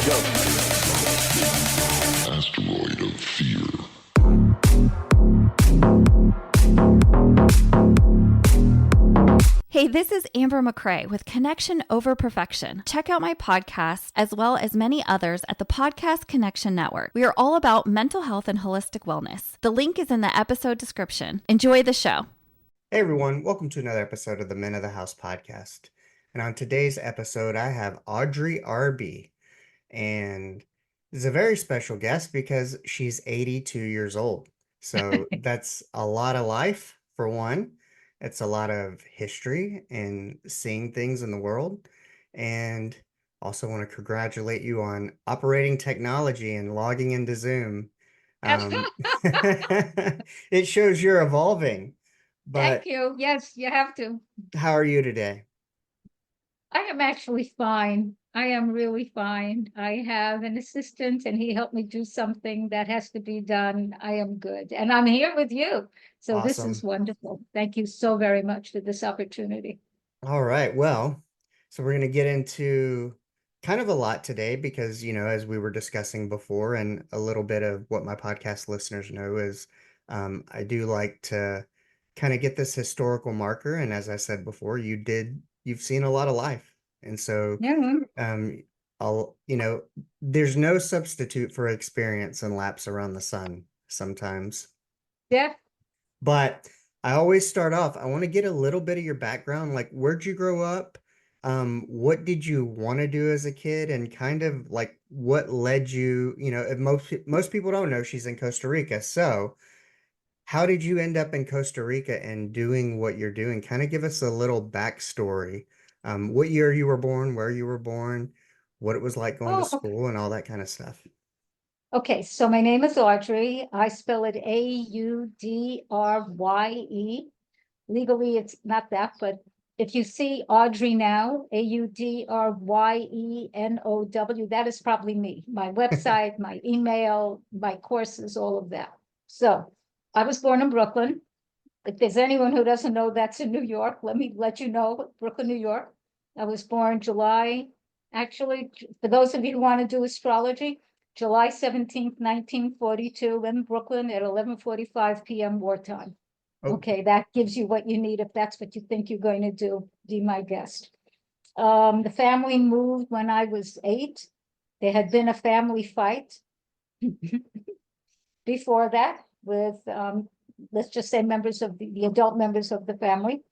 Asteroid of fear. Hey, this is Amber McCrae with Connection Over Perfection. Check out my podcast as well as many others at the Podcast Connection Network. We are all about mental health and holistic wellness. The link is in the episode description. Enjoy the show. Hey everyone, welcome to another episode of the Men of the House podcast. And on today's episode, I have Audrye Arbe. And this is a very special guest because she's 82 years old. So that's a lot of life, for one. It's a lot of history and seeing things in the world. And also want to congratulate you on operating technology and logging into Zoom. It shows you're evolving. Thank But you. Yes, you have to. how are you today? I am actually fine. I am really fine. I have an assistant and he helped me do something that has to be done. I am good. And I'm here with you. So this is Awesome. wonderful. Thank you so very much for this opportunity. All right. Well, so we're going to get into kind of a lot today because, as we were discussing before, and a little bit of what my podcast listeners know is I do like to kind of get this historical marker. And as I said before, you've seen a lot of life. And so, Yeah. there's no substitute for experience and laps around the sun sometimes. Yeah. But I always start off, I want to get a little bit of your background, like where'd you grow up? What did you want to do as a kid? And kind of like what led you, if most people don't know, she's in Costa Rica. So how did you end up in Costa Rica and doing what you're doing? Kind of give us a little backstory. What year you were born, where you were born, what it was like going to Oh, okay. school and all that kind of stuff. Okay, so my name is Audrye. I spell it Audrye. Legally, it's not that, but if you see Audrey now, Audryenow, that is probably me. My website, my email, my courses, all of that. So I was born in Brooklyn. If there's anyone who doesn't know that's in New York, let me let you know, Brooklyn, New York. I was born actually, for those of you who want to do astrology, July 17th, 1942 in Brooklyn at 11:45 p.m. wartime. Oh. Okay, that gives you what you need if that's what you think you're going to do. Be my guest. The family moved when I was 8. There had been a family fight before that with, let's just say, members of the adult members of the family.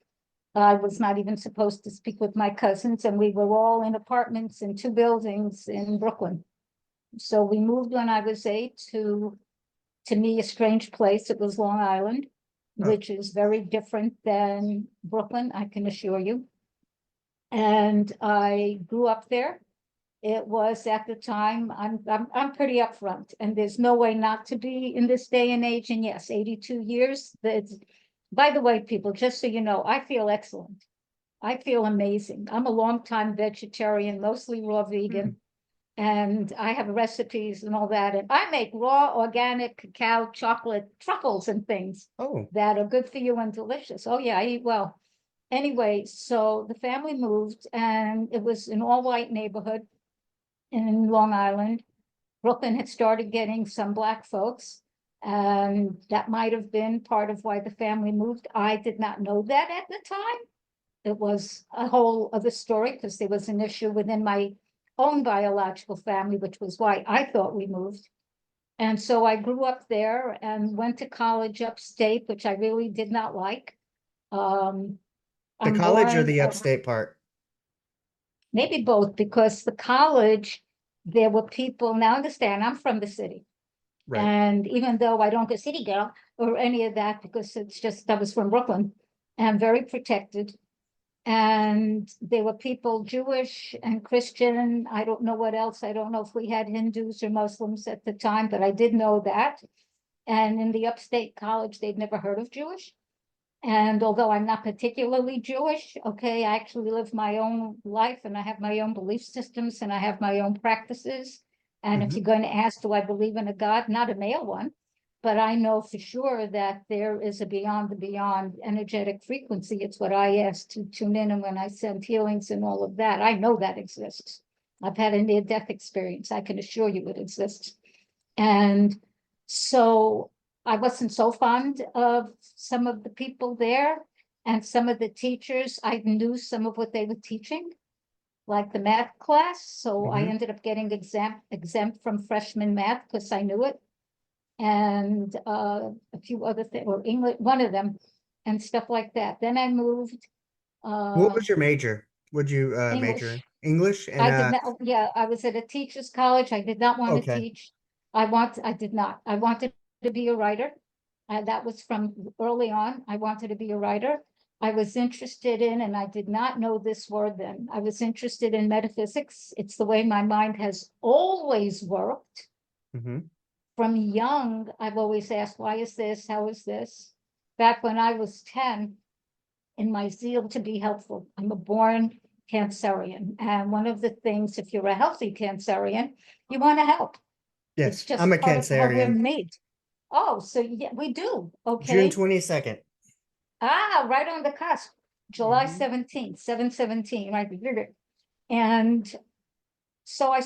I was not even supposed to speak with my cousins, and we were all in apartments in 2 buildings in Brooklyn. So we moved when I was 8 to me, a strange place. It was Long Island, which is very different than Brooklyn, I can assure you. And I grew up there. It was at the time, I'm pretty upfront, and there's no way not to be in this day and age. And yes, 82 years. By the way, people, just so you know, I feel excellent. I feel amazing. I'm a longtime vegetarian, mostly raw vegan. And I have recipes and all that. And I make raw, organic cacao, chocolate, truffles and things that are good for you and delicious. Oh, yeah, I eat well. Anyway, so the family moved, and it was an all-white neighborhood in Long Island. Brooklyn had started getting some Black folks, and that might have been part of why the family moved. I did not know that at the time. It was a whole other story because there was an issue within my own biological family, which was why I thought we moved. And so I grew up there and went to college upstate, which I really did not like. The college or the upstate part? Maybe both, because the college, there were people, now understand, I'm from the city. Right. And even though I don't go city girl or any of that, because it's just, I was from Brooklyn and very protected. And there were people, Jewish and Christian. I don't know what else. I don't know if we had Hindus or Muslims at the time, but I did know that. And in the upstate college, they'd never heard of Jewish. And although I'm not particularly Jewish, okay, I actually live my own life, and I have my own belief systems, and I have my own practices. And if you're going to ask, do I believe in a God? Not a male one. But I know for sure that there is a beyond the beyond energetic frequency. It's what I ask to tune in, and when I send healings and all of that, I know that exists. I've had a near-death experience. I can assure you it exists. And so I wasn't so fond of some of the people there and some of the teachers. I knew some of what they were teaching, like the math class. So I ended up getting exempt from freshman math because I knew it. And a few other things, or English, one of them, and stuff like that. Then I moved. What was your major? Would you major in English. English? And I did not, yeah, I was at a teacher's college. I did not want to okay. teach. I did not. I wanted to be a writer. That was from early on. I wanted to be a writer. I was interested in, and I did not know this word then, I was interested in metaphysics. It's the way my mind has always worked. From young, I've always asked, why is this? How is this? Back when I was 10, in my zeal to be helpful, I'm a born Cancerian. And one of the things, if you're a healthy Cancerian, you want to help. It's Yes, just I'm a part of how we're Cancerian. made. Oh, so yeah, we do. June Okay. 22nd. Ah, right on the cusp. July 17th, 7/17, right? And so I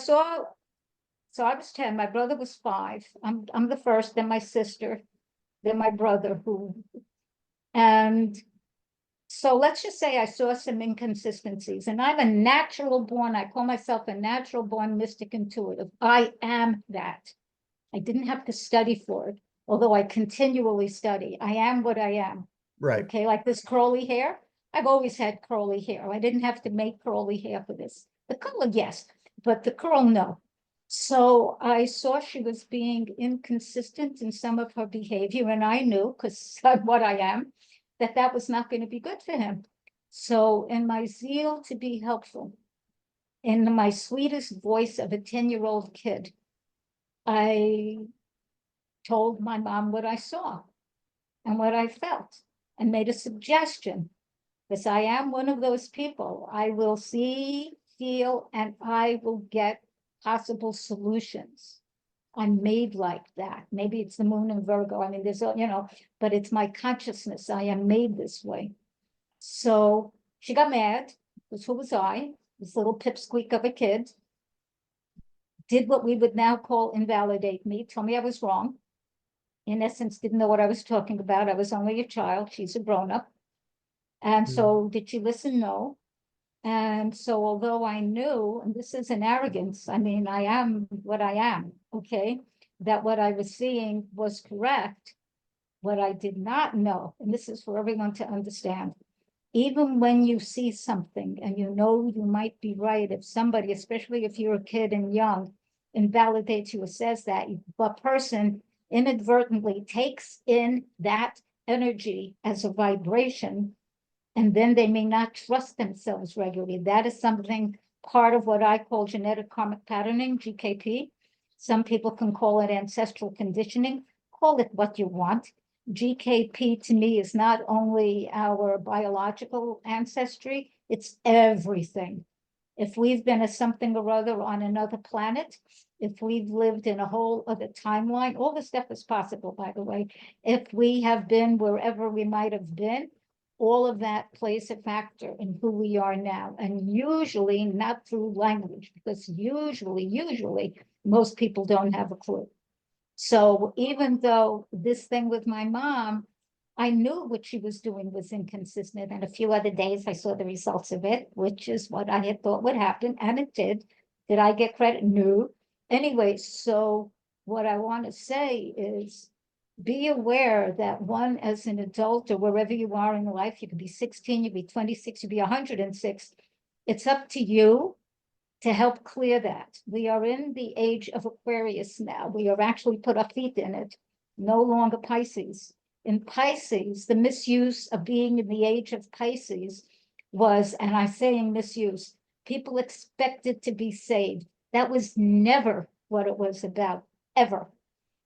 was 10, my brother was 5. I'm the first, then my sister, then my brother, and so let's just say I saw some inconsistencies, and I'm a natural born, I call myself a natural born mystic intuitive. I am that. I didn't have to study for it, although I continually study. I am what I am. Right. Okay, like this curly hair. I've always had curly hair. I didn't have to make curly hair for this. The color, yes, but the curl, no. So I saw she was being inconsistent in some of her behavior, and I knew, because I'm what I am, that was not going to be good for him. So in my zeal to be helpful, in my sweetest voice of a 10-year-old kid, I told my mom what I saw and what I felt and made a suggestion. Because I am one of those people. I will see, feel, and I will get possible solutions. I'm made like that. Maybe it's the moon in Virgo. I mean, there's, but it's my consciousness. I am made this way. So she got mad, because who was I? This little pipsqueak of a kid. Did what we would now call invalidate me, told me I was wrong. In essence, didn't know what I was talking about. I was only a child. She's a grown-up. And so did she listen? No. And so although I knew, and this is an arrogance, I mean, I am what I am, okay, that what I was seeing was correct, what I did not know, and this is for everyone to understand, even when you see something and you know you might be right, if somebody, especially if you're a kid and young, invalidates you or says that, a person inadvertently takes in that energy as a vibration, and then they may not trust themselves regularly. That is something, part of what I call genetic karmic patterning, GKP. Some people can call it ancestral conditioning. Call it what you want. GKP to me is not only our biological ancestry, it's everything. If we've been a something or other on another planet, if we've lived in a whole other timeline, all this stuff is possible, by the way. If we have been wherever we might have been, all of that plays a factor in who we are now. And usually not through language, because usually most people don't have a clue. So even though this thing with my mom, I knew what she was doing was inconsistent. And a few other days I saw the results of it, which is what I had thought would happen. And it did. Did I get credit? No. Anyway, so what I want to say is, be aware that one, as an adult or wherever you are in life, you could be 16, you could be 26, you could be 106. It's up to you to help clear that. We are in the age of Aquarius now. We are actually put our feet in it, no longer Pisces. In Pisces, the misuse of being in the age of Pisces was, and I'm saying misuse, people expected to be saved. That was never what it was about, ever.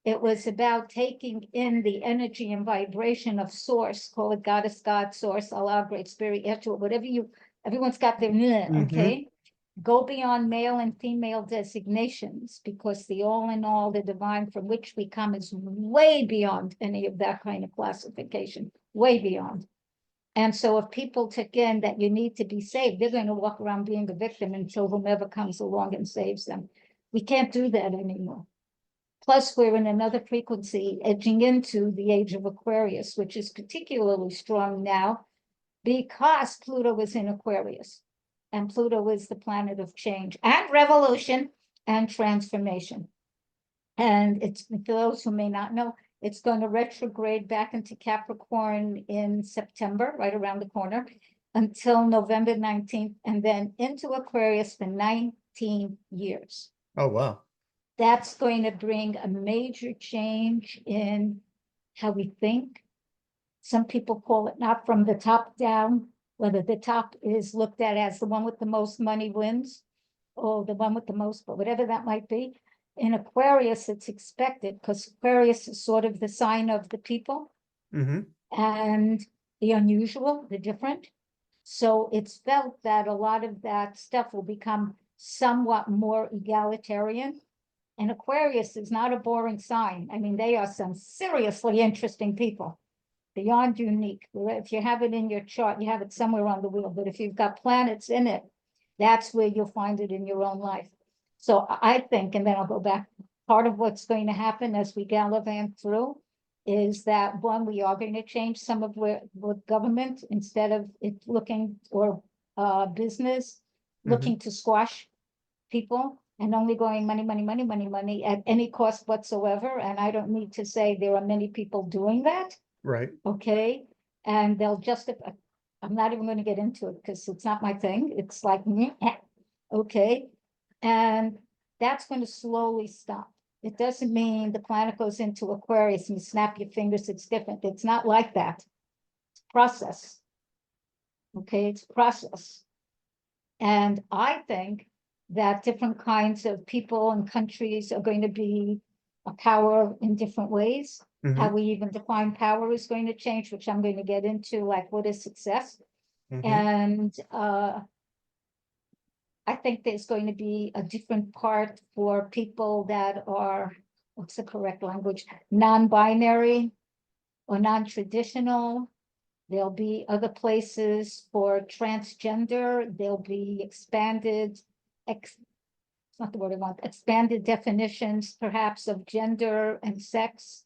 It was about taking in the energy and vibration of source, call it goddess, God, source, Allah, great spirit, Yeshua, whatever everyone's got their, okay? Go beyond male and female designations, because the all in all, the divine from which we come is way beyond any of that kind of classification, way beyond. And so if people took in that you need to be saved, they're going to walk around being a victim until whomever comes along and saves them. We can't do that anymore. Plus, we're in another frequency edging into the age of Aquarius, which is particularly strong now because Pluto is in Aquarius. And Pluto is the planet of change and revolution and transformation. And it's, for those who may not know, it's going to retrograde back into Capricorn in September, right around the corner, until November 19th, and then into Aquarius for 19 years. Oh, wow. That's going to bring a major change in how we think. Some people call it not from the top down, whether the top is looked at as the one with the most money wins, or the one with the most, but whatever that might be. In Aquarius, it's expected because Aquarius is sort of the sign of the people and the unusual, the different. So it's felt that a lot of that stuff will become somewhat more egalitarian. And Aquarius is not a boring sign. I mean, they are some seriously interesting people, beyond unique. If you have it in your chart, you have it somewhere on the wheel. But if you've got planets in it, that's where you'll find it in your own life. So I think, and then I'll go back, part of what's going to happen as we gallivant through is that, one, we are going to change some of what government, instead of it looking, or business, looking to squash people and only going money, money, money, money, money at any cost whatsoever. And I don't need to say there are many people doing that. Right. Okay. And they'll justify, I'm not even going to get into it because it's not my thing. It's like, okay. And that's going to slowly stop. It doesn't mean the planet goes into Aquarius and you snap your fingers, it's different. It's not like that. It's a process. Okay, it's a process. And I think that different kinds of people and countries are going to be a power in different ways. How we even define power is going to change, which I'm going to get into, like what is success. And I think there's going to be a different part for people that are, what's the correct language, non-binary or non-traditional. There'll be other places for transgender. There'll be expanded, it's not the word I want, expanded definitions perhaps of gender and sex,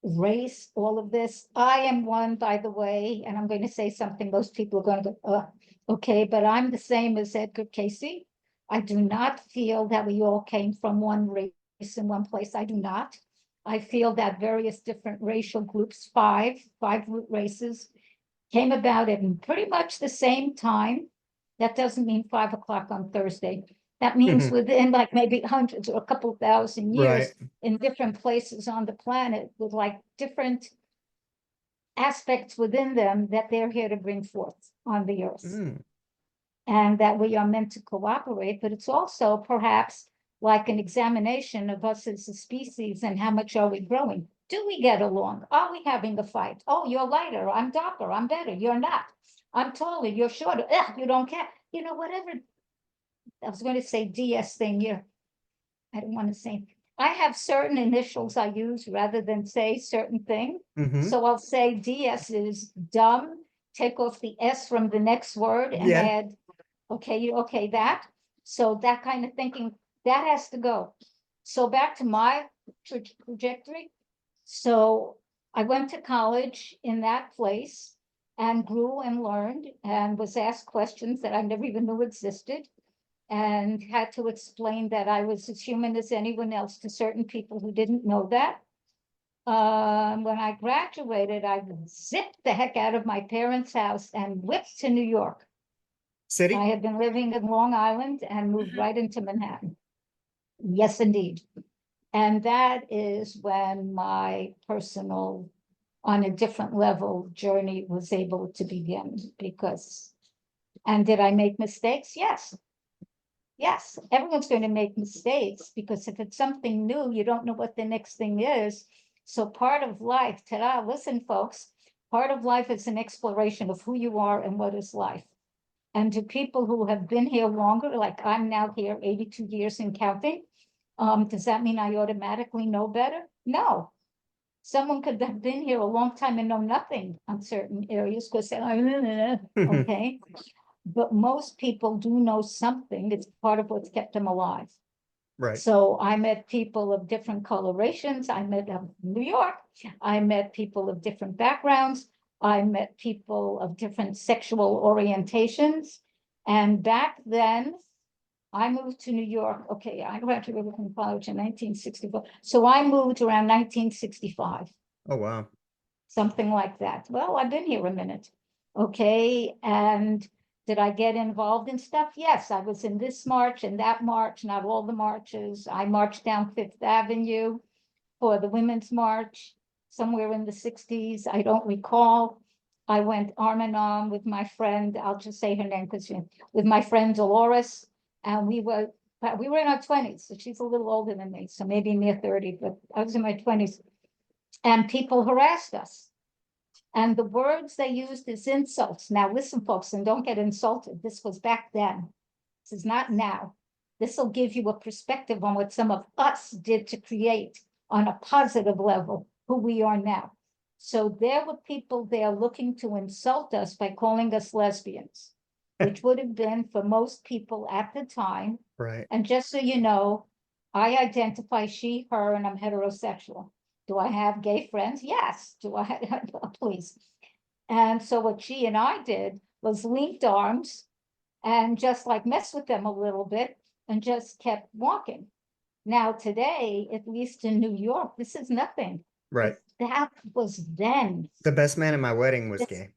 race, all of this. I am one, by the way, and I'm going to say something most people are going to go, okay, but I'm the same as Edgar Casey. I do not feel that we all came from one race in one place. I do not. I feel that various different racial groups, five root races, came about at pretty much the same time. That doesn't mean 5 o'clock on Thursday. That means within like maybe hundreds or a couple thousand years in different places on the planet with like different aspects within them that they're here to bring forth on the earth. And that we are meant to cooperate, but it's also perhaps like an examination of us as a species and how much are we growing? Do we get along? Are we having a fight? Oh, you're lighter, I'm darker, I'm better, you're not. I'm taller, you're shorter, you don't care. You know, whatever. I was going to say DS thing here. I don't want to say. I have certain initials I use rather than say certain thing. So I'll say DS is dumb, take off the S from the next word and add, okay, that. So that kind of thinking, that has to go. So back to my trajectory. So I went to college in that place and grew and learned and was asked questions that I never even knew existed, and had to explain that I was as human as anyone else to certain people who didn't know that. When I graduated, I zipped the heck out of my parents' house and whipped to New York. City? I had been living in Long Island and moved right into Manhattan. Yes, indeed. And that is when my personal, on a different level, journey was able to begin. Because, and did I make mistakes? Yes. Yes, everyone's going to make mistakes, because if it's something new, you don't know what the next thing is. So part of life, ta-da, listen, folks, part of life is an exploration of who you are and what is life. And to people who have been here longer, like I'm now here 82 years and counting, does that mean I automatically know better? No. Someone could have been here a long time and know nothing on certain areas because they're okay. But most people do know something. It's part of what's kept them alive. Right. So I met people of different colorations. I met New York. I met people of different backgrounds. I met people of different sexual orientations. And back then, I moved to New York. Okay, I graduated from college in 1964. So I moved around 1965, Oh, wow. something like that. Well, I've been here a minute. Okay, and did I get involved in stuff? Yes, I was in this march and that march, not all the marches. I marched down Fifth Avenue for the Women's March somewhere in the 60s. I don't recall. I went arm in arm with my friend, I'll just say her name because with my friend Dolores, and we were in our 20s. So she's a little older than me, so maybe near 30, but I was in my 20s. And people harassed us. And the words they used is insults. Now, listen, folks, and don't get insulted. This was back then. This is not now. This will give you a perspective on what some of us did to create on a positive level who we are now. So there were people there looking to insult us by calling us lesbians, which would have been for most people at the time. Right. And just so you know, I identify she, her, and I'm heterosexual. Do I have gay friends? Yes. Do I have, please. And so what she and I did was linked arms and just like mess with them a little bit and just kept walking. Now today, at least in New York, this is nothing. Right. That was then. The best man at my wedding was It's- gay.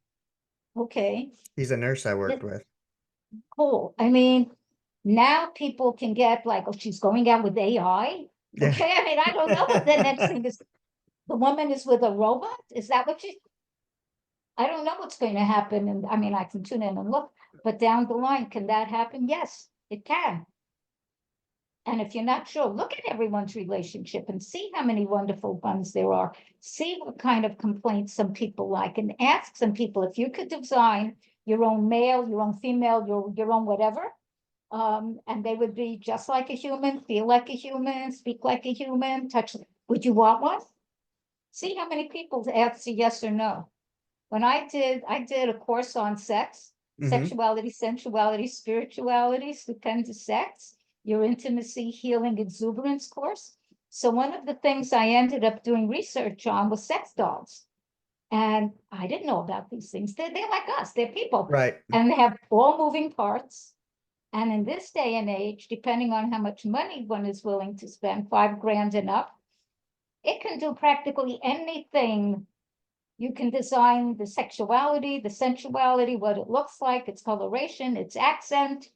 Okay, He's a nurse I worked with. cool. I mean, now people can get like, oh, she's going out with AI. Yeah. Okay, I mean, I don't know what the next thing is. The woman is with a robot? Is that what she? I don't know what's going to happen. And I mean, I can tune in and look, but down the line, can that happen? Yes, it can. And if you're not sure, look at everyone's relationship and see how many wonderful ones there are. See what kind of complaints some people like and ask some people if you could design your own male, your own female, your own whatever. And they would be just like a human, feel like a human, speak like a human, touch. Would you want one? See how many people answer yes or no. When I did a course on sex, sexuality, sensuality, spirituality, stupendous sex, your intimacy, healing, exuberance course. So one of the things I ended up doing research on was sex dolls. And I didn't know about these things. They're like us, they're people. Right. And they have all moving parts. And in this day and age, depending on how much money one is willing to spend, $5,000 and up, it can do practically anything. You can design the sexuality, the sensuality, what it looks like, its coloration, its accent.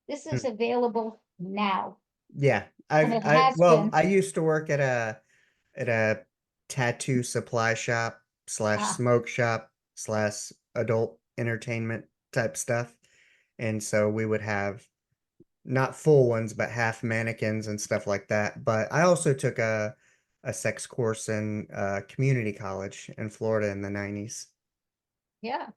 This is available now. Yeah. And it has been. I used to work at a tattoo supply shop / smoke shop / adult entertainment type stuff. And so we would have not full ones, but half mannequins and stuff like that. But I also took a sex course in community college in Florida in the 90s. Yeah.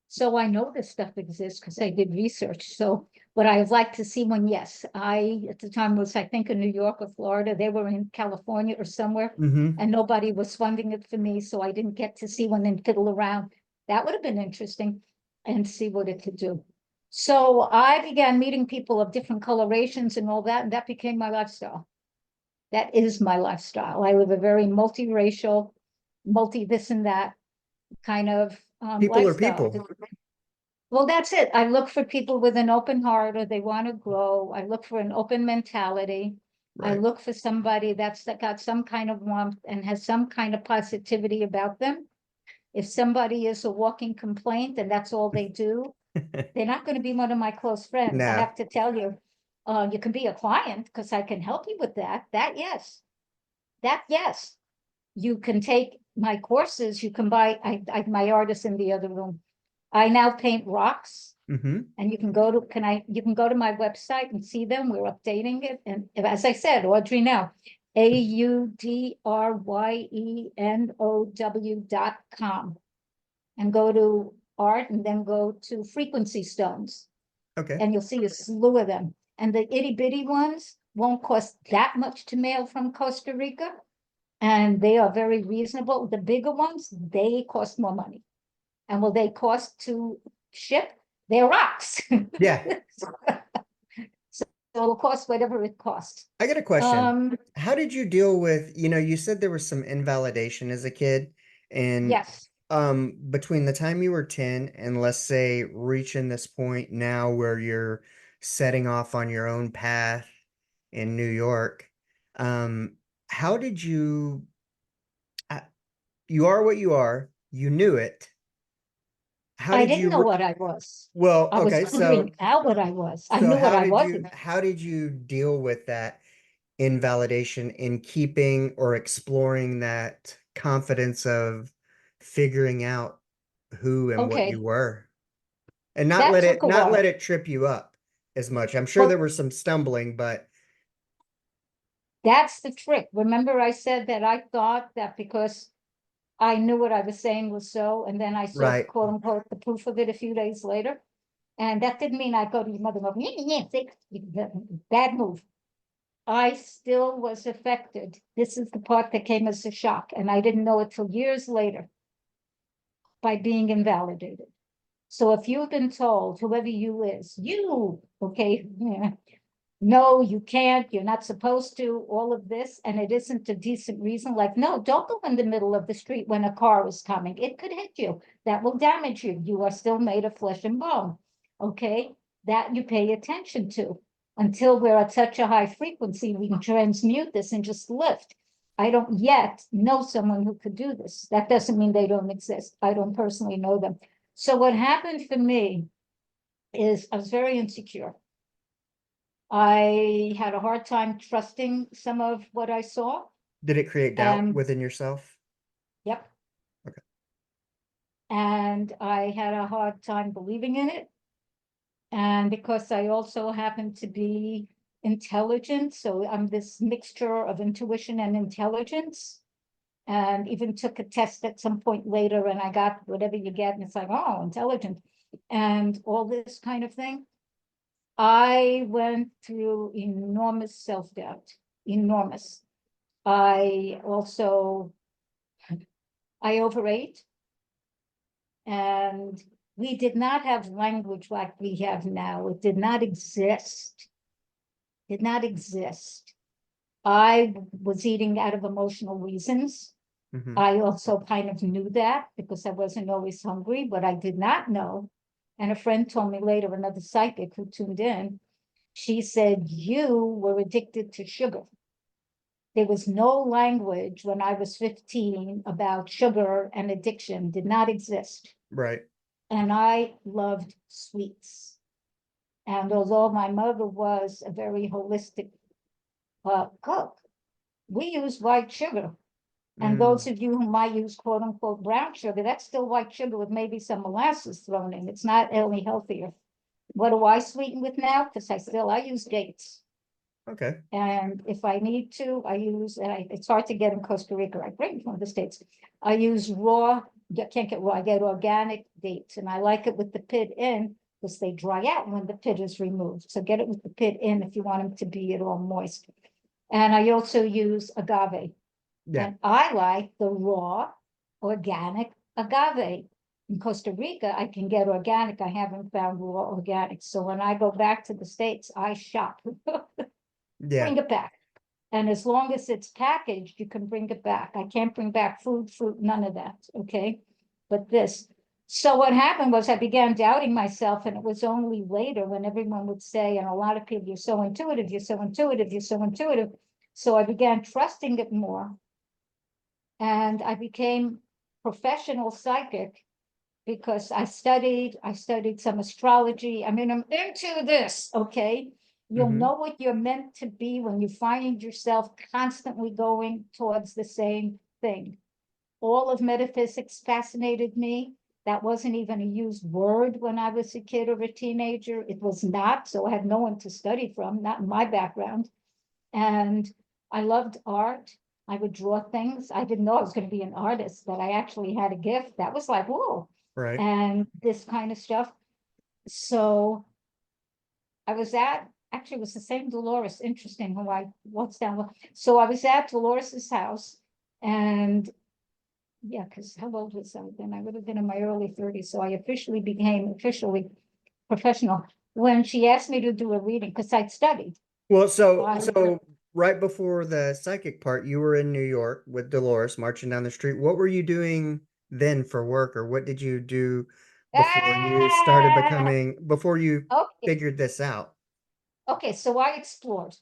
So I know this stuff exists because I did research. So what I'd like to see one, yes, I at the time was, I think, in New York or Florida. They were in California or somewhere, and nobody was funding it for me. So I didn't get to see one and fiddle around. That would have been interesting and see what it could do. So I began meeting people of different colorations and all that, and that became my lifestyle. That is my lifestyle. I live a very multiracial, multi this and that kind of People are lifestyle. people. Well, that's it. I look for people with an open heart or they want to grow. I look for an open mentality. I Right. look for somebody that got some kind of warmth and has some kind of positivity about them. If somebody is a walking complaint and that's all they do, they're not going to be one of my close friends. I No. have to tell you, you can be a client because I can help you with that. That yes. You can take my courses. You can buy. My artist in the other room. I now paint rocks, and you can go to you can go to my website and see them. We're updating it, and as I said, Audrye now, AudryeNow.com, and go to art, and then go to frequency stones. Okay. And you'll see a slew of them. And the itty bitty ones won't cost that much to mail from Costa Rica. And they are very reasonable. The bigger ones, they cost more money. And will they cost to ship? They're rocks. Yeah. So it'll cost whatever it costs. I got a question. Um, How did you deal with, you said there was some invalidation as a kid, and yes. between the time you were 10 and let's say reaching this point now where you're setting off on your own path in New York, how did uh, you are what you are, you knew it. How I did didn't you know what I was. well, I was okay, figuring out what I was. I so knew what I wasn't. how did you deal with that invalidation in keeping or exploring that confidence of figuring out who and what you Okay, were, and that took a not let while. it trip you up as much? I'm sure there Well, was some stumbling, but that's the trick. Remember I said that I thought that because I knew what I was saying was so, and then I saw right, quote unquote the proof of it a few days later. And that didn't mean I'd go to your mother and go, yeah, see, bad move. I still was affected. This is the part that came as a shock, and I didn't know it till years later by being invalidated. So if you've been told, whoever you is, you, okay, yeah, no, you can't, you're not supposed to, all of this, and it isn't a decent reason, like, no, don't go in the middle of the street when a car is coming. It could hit you. That will damage you. You are still made of flesh and bone. Okay, that you pay attention to. Until we're at such a high frequency, we can transmute this and just lift. I don't yet know someone who could do this. That doesn't mean they don't exist. I don't personally know them. So what happened for me is I was very insecure. I had a hard time trusting some of what I saw. did it create doubt And within yourself? yep. Okay. And I had a hard time believing in it. And because I also happen to be intelligent, so I'm this mixture of intuition and intelligence. And even took a test at some point later, and I got whatever you get, and it's like, oh, intelligent, and all this kind of thing. I went through enormous self-doubt, enormous. I also, I overate, and we did not have language like we have now. It did not exist. Did not exist. I was eating out of emotional reasons. Hmm. I also kind of knew that because I wasn't always hungry, but I did not know. And a friend told me later, another psychic who tuned in, she said, you were addicted to sugar. There was no language when I was 15 about sugar and addiction, did not exist. Right. And I loved sweets. And although my mother was a very holistic cook, we used white sugar. And those Mm, of you who might use quote unquote brown sugar, that's still white sugar with maybe some molasses thrown in. It's not any healthier. What do I sweeten with now? Because I use dates. okay. And if I need to, I use, it's hard to get in Costa Rica. I bring from the States. I use raw, can't get raw, I get organic dates, and I like it with the pit in because they dry out when the pit is removed. So get it with the pit in if you want them to be at all moist. And I also use agave. Yeah. And I like the raw, organic agave. In Costa Rica, I can get organic. I haven't found raw organic. So when I go back to the States, I shop. Yeah. Bring it back. And as long as it's packaged, you can bring it back. I can't bring back food, fruit, none of that, okay? But this. So what happened was I began doubting myself, and it was only later when everyone would say, and a lot of people, you're so intuitive, you're so intuitive, you're so intuitive. So I began trusting it more. And I became professional psychic because I studied some astrology. I mean, I'm into this, okay? You'll Hmm. know what you're meant to be when you find yourself constantly going towards the same thing. All of metaphysics fascinated me. That wasn't even a used word when I was a kid or a teenager. It was not, so I had no one to study from, not in my background. And I loved art. I would draw things. I didn't know I was going to be an artist, but I actually had a gift. That was like, whoa, Right. and this kind of stuff. So I was actually, it was the same Dolores, interesting, who I walked down with. So I was at Dolores's house, And yeah, because how old was I then? I would have been in my early 30s. So I officially became professional when she asked me to do a reading because I'd studied. Well, so I so right before the psychic part, you were in New York with Dolores marching down the street. What were you doing then for work, or what did you do Ah, before you okay, figured this out? okay. So I explored.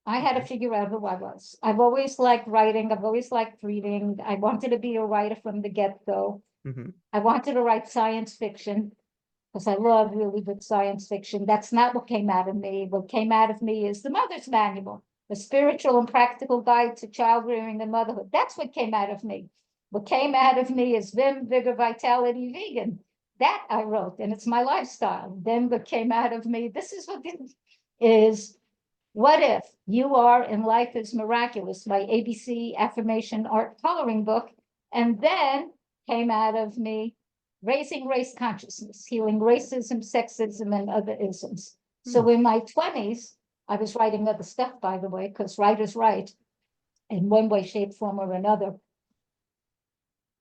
I had to Okay. figure out who I was. I've always liked writing. I've always liked reading. I wanted to be a writer from the get-go. Hmm. I wanted to write science fiction because I love really good science fiction. That's not what came out of me. What came out of me is the Mother's Manual, a spiritual and practical guide to child rearing and motherhood. That's what came out of me. What came out of me is Vim, Vigor, Vitality, Vegan. That I wrote, and it's my lifestyle. Then what came out of me, this is what is what if you are and life is miraculous, my ABC affirmation art coloring book. And then came out of me raising race consciousness, healing racism, sexism, and other isms. So in my 20s, I was writing other stuff, by the way, because writers write in one way, shape, form, or another.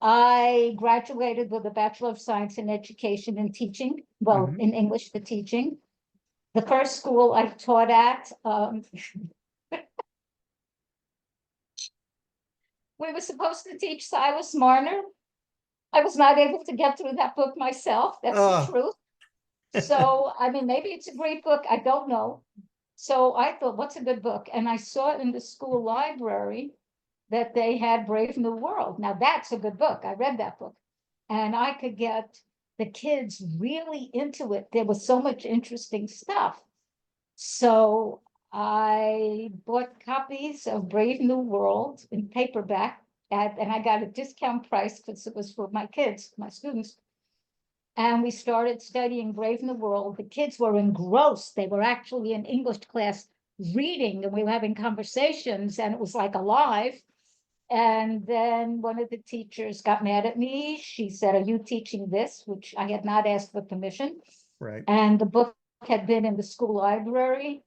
I graduated with a Bachelor of Science in Education and Teaching, well, Hmm. in English for teaching. The first school I taught at, we were supposed to teach Silas Marner. I was not able to get through that book myself. That's the Oh, truth. So, I mean, maybe it's a great book. I don't know. So I thought, what's a good book? And I saw in the school library that they had Brave New World. Now, that's a good book. I read that book. And I could get the kids really into it. There was so much interesting stuff. So I bought copies of Brave New World in paperback and I got a discount price because it was for my kids, my students. And we started studying Brave New World. The kids were engrossed. They were actually in English class reading and we were having conversations and it was like alive. And then one of the teachers got mad at me. She said, "Are you teaching this?" Which I had not asked for permission. right. And the book had been in the school library.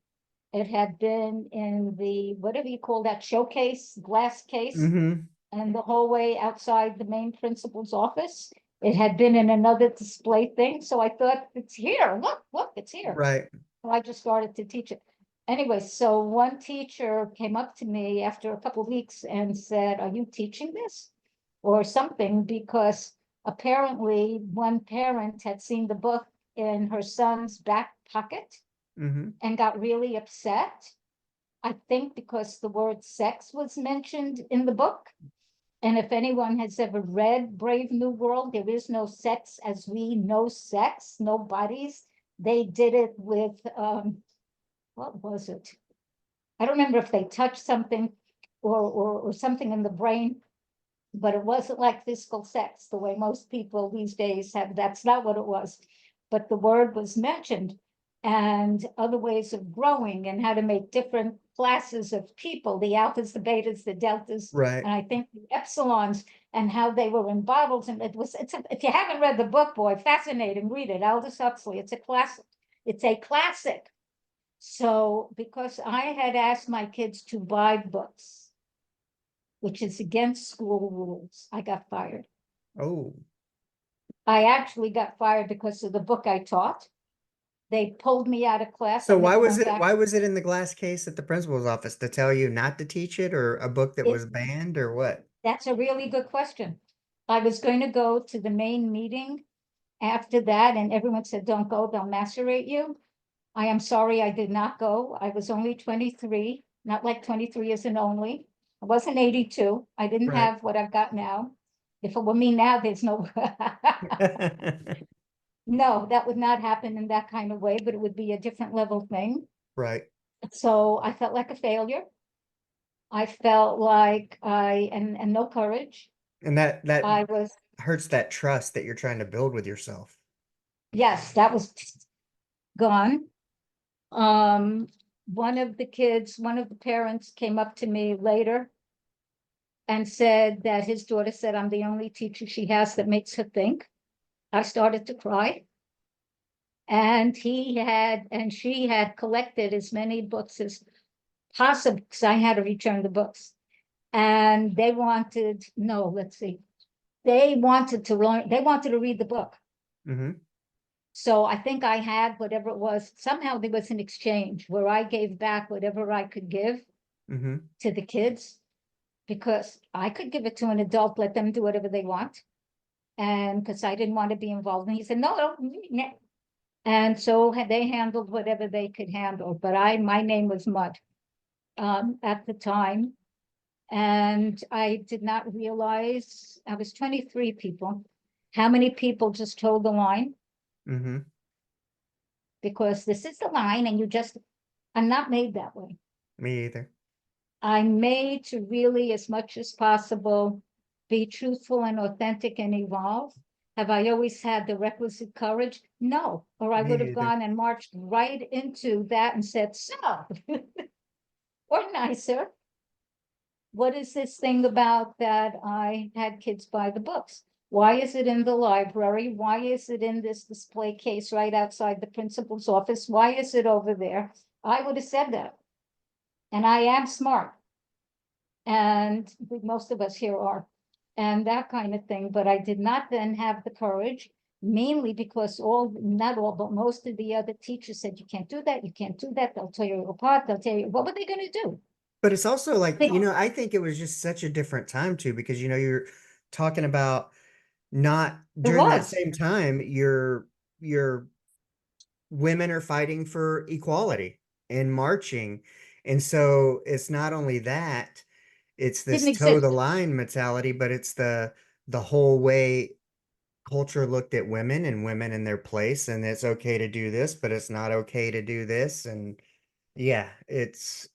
It had been in the, whatever you call that, showcase, glass case, Hmm. and the hallway outside the main principal's office. It had been in another display thing. So I thought, it's here. Look, it's here. Right. So I just started to teach it. Anyway, so one teacher came up to me after a couple of weeks and said, "Are you teaching this?" Or something, because apparently one parent had seen the book in her son's back pocket Hmm. and got really upset. I think because the word sex was mentioned in the book. And if anyone has ever read Brave New World, there is no sex as we know sex, no bodies. They did it with, what was it? I don't remember if they touched something or something in the brain, but it wasn't like physical sex the way most people these days have. That's not what it was. But the word was mentioned and other ways of growing and how to make different classes of people, the alphas, the betas, the deltas, Right. and I think the epsilons and how they were in bottles. And if you haven't read the book, boy, fascinating, read it. Aldous Huxley. It's a classic. It's a classic. So because I had asked my kids to buy books, which is against school rules, I got fired. Oh, I actually got fired because of the book I taught. They pulled me out of class. I so why never was went it back. why was it in the glass case at the principal's office to tell you not to teach it, or a book that It, was banned, or what? that's a really good question. I was going to go to the main meeting after that, and everyone said, "Don't go, they'll macerate you." I am sorry I did not go. I was only 23, not like 23 is an only. I wasn't 82. I didn't Right. have what I've got now. If it were me now, there's no, no, that would not happen in that kind of way, but it would be a different level thing. Right. So I felt like a failure. I felt like and no courage. And that I was, hurts that trust that you're trying to build with yourself. yes, that was gone. Um, one of the parents came up to me later and said that his daughter said, "I'm the only teacher she has that makes her think." I started to cry. And she had collected as many books as possible, because I had to return the books. And they wanted, no, let's see. They wanted to learn, they wanted to read the book. Mm-hmm. So I think I had whatever it was. Somehow there was an exchange where I gave back whatever I could give Mm-hmm. to the kids, because I could give it to an adult, let them do whatever they want. And because I didn't want to be involved. And he said, no. And so they handled whatever they could handle. But my name was Mud at the time. And I did not realize, I was 23 people, how many people just told the line, Mm-hmm. because this is the line and I'm not made that way. Me either. I'm made to really, as much as possible, be truthful and authentic and evolve. Have I always had the requisite courage? No, or I Me would have either. gone and marched right into that and said, so, or nicer. What is this thing about that I had kids buy the books? Why is it in the library? Why is it in this display case right outside the principal's office? Why is it over there? I would have said that. And I am smart. And most of us here are, and that kind of thing. But I did not then have the courage, mainly because not all, but most of the other teachers said, you can't do that, you can't do that. They'll tear you apart. They'll tell you, what were they going to do? But it's also like, They- I think it was just such a different time too, because you're talking about not It during that was. same time, your women are fighting for equality and marching. And so it's not only that, it's Didn't this toe the exist. line mentality, but it's the whole way culture looked at women and women in their place, and it's okay to do this, but it's not okay to do this. And yeah, it's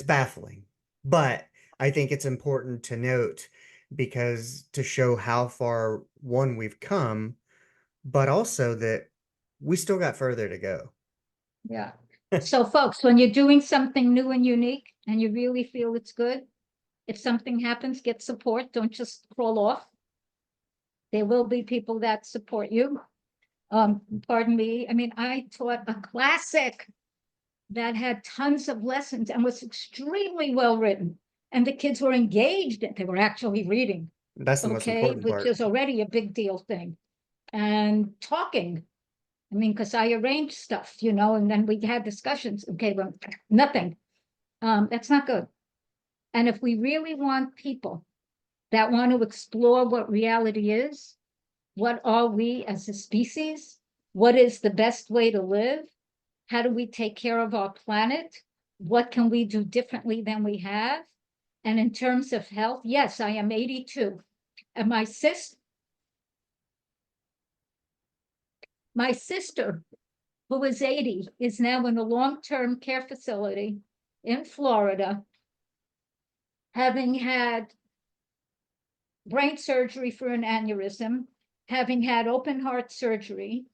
baffling. But I think it's important to note, because to show how far one we've come, but also that we still got further to go. Yeah. So folks, when you're doing something new and unique and you really feel it's good, if something happens, get support. Don't just crawl off. There will be people that support you. Pardon me. I mean, I taught a classic that had tons of lessons and was extremely well written. And the kids were engaged and they were actually reading, That's the most okay, important which part. is already a big deal thing. And talking. I mean, because I arranged stuff, and then we had discussions. Okay, well, nothing. That's not good. And if we really want people that want to explore what reality is, what are we as a species? What is the best way to live? How do we take care of our planet? What can we do differently than we have? And in terms of health, yes, I am 82. And my sister, who is 80, is now in a long-term care facility in Florida, having had brain surgery for an aneurysm, having had open heart surgery,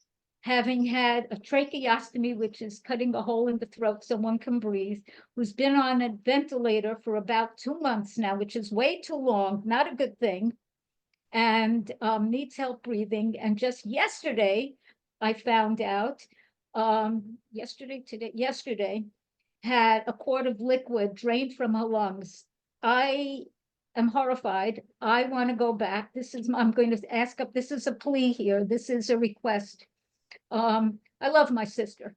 having had a tracheostomy, which is cutting a hole in the throat so one can breathe, who's been on a ventilator for about 2 months now, which is way too long, not a good thing, and needs help breathing. And just yesterday, I found out, yesterday, had a quart of liquid drained from her lungs. I am horrified. I want to go back. I'm going to ask up. This is a plea here. This is a request. I love my sister.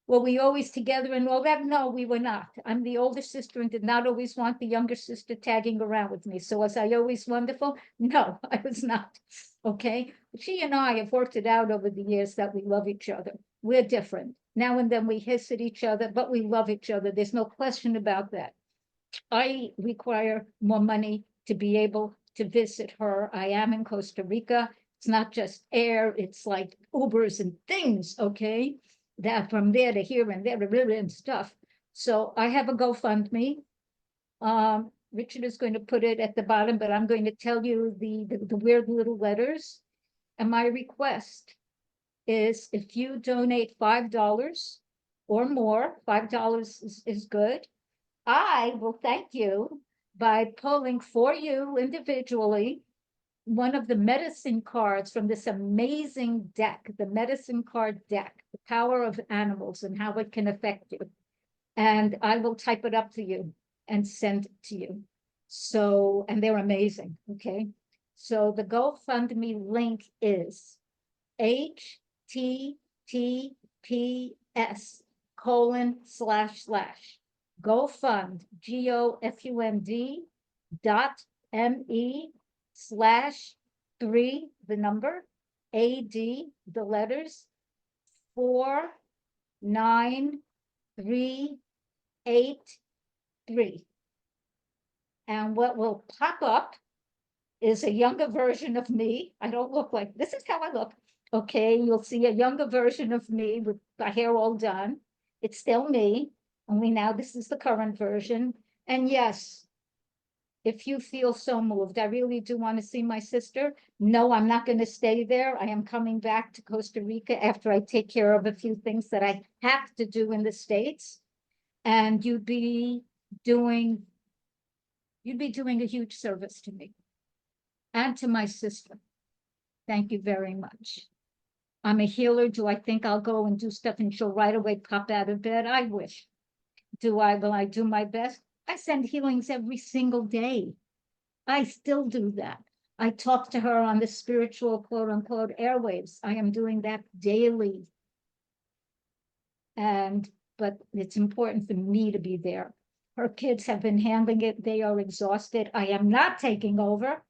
Were we always together and all that? No, we were not. I'm the older sister and did not always want the younger sister tagging around with me. So was I always wonderful? No, I was not. Okay. She and I have worked it out over the years that we love each other. We're different. Now and then we hiss at each other, but we love each other. There's no question about that. I require more money to be able to visit her. I am in Costa Rica. It's not just air, it's like Ubers and things, okay? That from there to here and there and stuff. So I have a GoFundMe. Richard is going to put it at the bottom, but I'm going to tell you the weird little letters. And my request is, if you donate $5 or more, $5 is good, I will thank you by pulling for you individually one of the medicine cards from this amazing deck, the medicine card deck, the power of animals and how it can affect you. And I will type it up to you and send it to you. So, and they're amazing, okay? So the GoFundMe link is https:// GoFund, GoFund.me/3 the letters 49383. And what will pop up is a younger version of me. I don't look like, this is how I look. Okay, you'll see a younger version of me with my hair all done. It's still me, only now this is the current version. And yes, if you feel so moved, I really do want to see my sister. No, I'm not going to stay there. I am coming back to Costa Rica after I take care of a few things that I have to do in the States. And you'd be doing a huge service to me and to my sister. Thank you very much. I'm a healer. Do I think I'll go and do stuff and she'll right away pop out of bed? I wish. Will I do my best? I send healings every single day. I still do that. I talk to her on the spiritual quote unquote airwaves. I am doing that daily. But it's important for me to be there. Her kids have been handling it. They are exhausted. I am not taking over.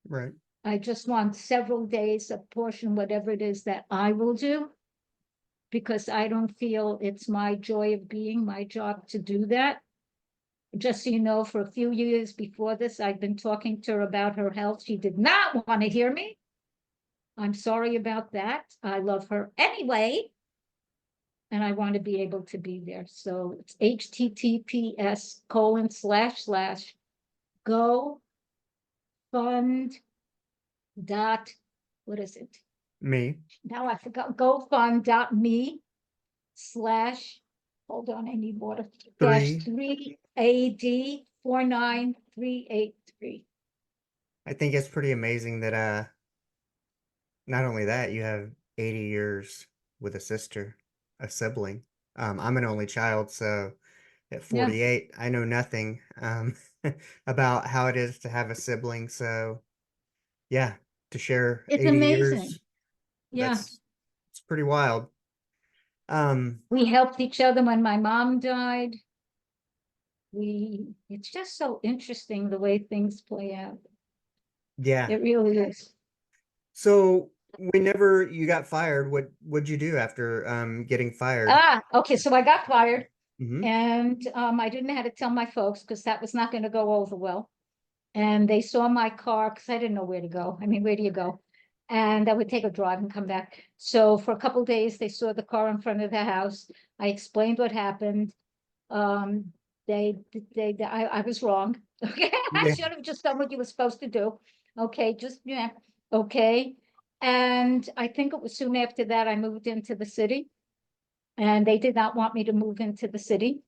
Right. I just want several days, a portion, whatever it is that I will do, because I don't feel it's my joy of being, my job to do that. Just so you know, for a few years before this, I've been talking to her about her health. She did not want to hear me. I'm sorry about that. I love her anyway, and I want to be able to be there. So it's https:// GoFund dot, what is it? Me. Now I forgot, GoFund.me/ hold on, I need water, Three. -3AD 49383. I think it's pretty amazing that not only that, you have 80 years with a sister, a sibling. I'm an only child, so at Yeah, 48, I know nothing about how it is to have a sibling. So yeah, to share it's 80 amazing. years, Yeah, it's pretty wild. we helped each other when my mom died. It's just so interesting the way things play out. Yeah. It really is. So whenever you got fired, what'd you do after getting fired? Okay, so I got fired, Hmm. and I didn't know how to tell my folks because that was not going to go over well. And they saw my car because I didn't know where to go. I mean, where do you go? And I would take a drive and come back. So for a couple of days, they saw the car in front of the house. I explained what happened. Um, I was wrong. Okay, I Yeah. should have just done what you were supposed to do. Okay, just, yeah, okay. And I think it was soon after that I moved into the city, and they did not want me to move into the city.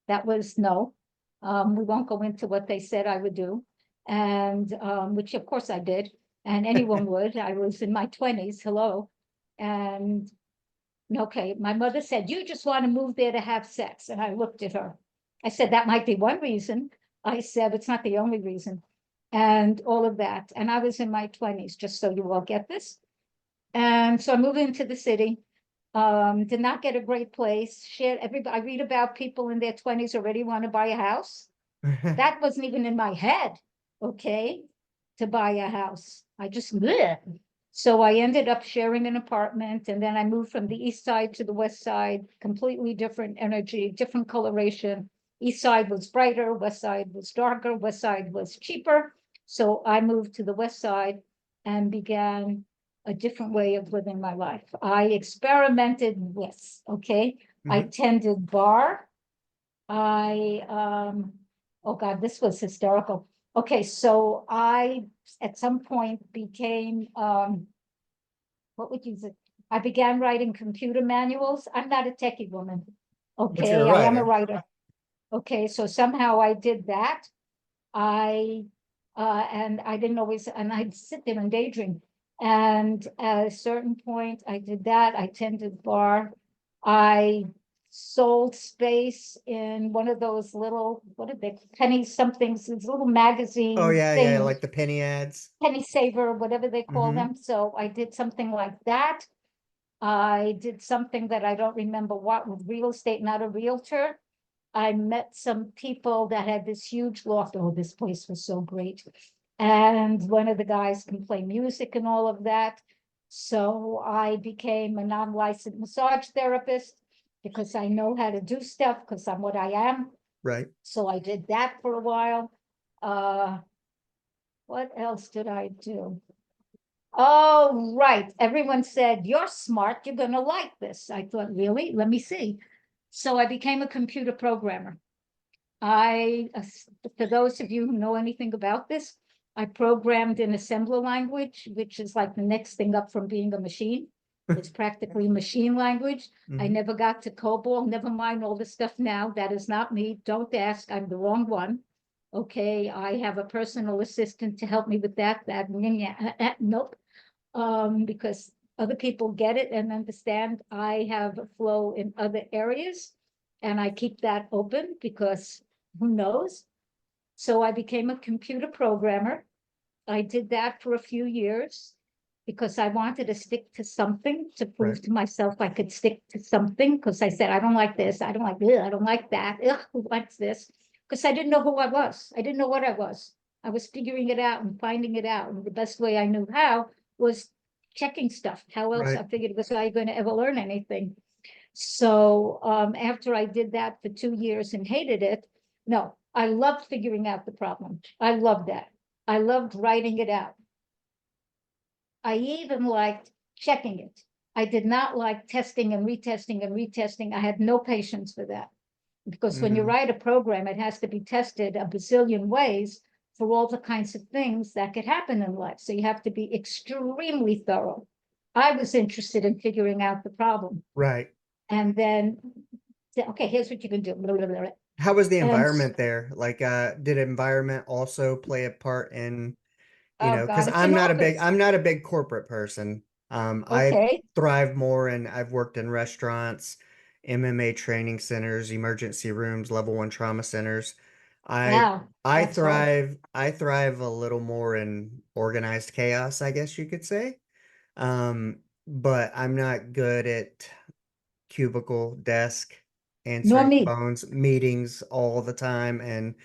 That was no. We won't go into what they said I would do, and which of course I did, and anyone would. I was in my 20s, hello. And okay, my mother said, you just want to move there to have sex. And I looked at her. I said, that might be one reason. I said, it's not the only reason. And all of that. And I was in my 20s, just so you all get this. And so I moved into the city. Did not get a great place. Shared everybody. I read about people in their 20s already want to buy a house. That wasn't even in my head, okay, to buy a house. I just, bleh. So I ended up sharing an apartment, and then I moved from the east side to the west side, completely different energy, different coloration. East side was brighter, west side was darker, west side was cheaper. So I moved to the west side and began a different way of living my life. I experimented with, okay, I Mhm. tended bar. Oh God, this was hysterical. Okay, so I at some point became what would you say? I began writing computer manuals. I'm not a techie woman. But you're a Okay, I am a writer. writer. Okay, so somehow I did that. I and I didn't always, and I'd sit there and daydream. And at a certain point, I did that. I tended bar. I sold space in one of those little, what are they, penny somethings, these little magazine Oh yeah, yeah, things, like the penny ads. penny saver, whatever they call Mm-hmm. them. So I did something like that. I did something that I don't remember what, with real estate, not a realtor. I met some people that had this huge loft. Oh, this place was so great. And one of the guys can play music and all of that. So I became a non-licensed massage therapist because I know how to do stuff because I'm what I am. Right. So I did that for a while. What else did I do? Oh, right. Everyone said, you're smart. You're going to like this. I thought, really? Let me see. So I became a computer programmer. For those of you who know anything about this, I programmed in assembler language, which is like the next thing up from being a machine. It's practically machine language. I Mhm. never got to COBOL, never mind all the stuff now. That is not me. Don't ask. I'm the wrong one. Okay, I have a personal assistant to help me with that. Nope. Because other people get it and understand I have a flow in other areas, and I keep that open because who knows? So I became a computer programmer. I did that for a few years because I wanted to stick to something to prove Right. to myself I could stick to something, because I said, I don't like this, I don't like this, I don't like that. Ugh, who likes this? Because I didn't know who I was. I didn't know what I was. I was figuring it out and finding it out. And the best way I knew how was checking stuff. How else? Right. I figured it was how you're going to ever learn anything. So after I did that for 2 years and hated it, no, I loved figuring out the problem. I loved that. I loved writing it out. I even liked checking it. I did not like testing and retesting and retesting. I had no patience for that. Because when you Mhm. write a program, it has to be tested a bazillion ways for all the kinds of things that could happen in life. So you have to be extremely thorough. I was interested in figuring out the problem. Right. And then, okay, here's what you can do. Blah, blah, blah, blah. How was the And environment there? Like, did environment also play a part in, oh because God, it's an office. I'm not a big corporate person. I Okay. thrive more and I've worked in restaurants, MMA training centers, emergency rooms, level one trauma centers. I Wow, that's hard. I thrive a little more in organized chaos, I guess you could say. But I'm not good at cubicle, desk, Nor answering me. phones, meetings all the time, and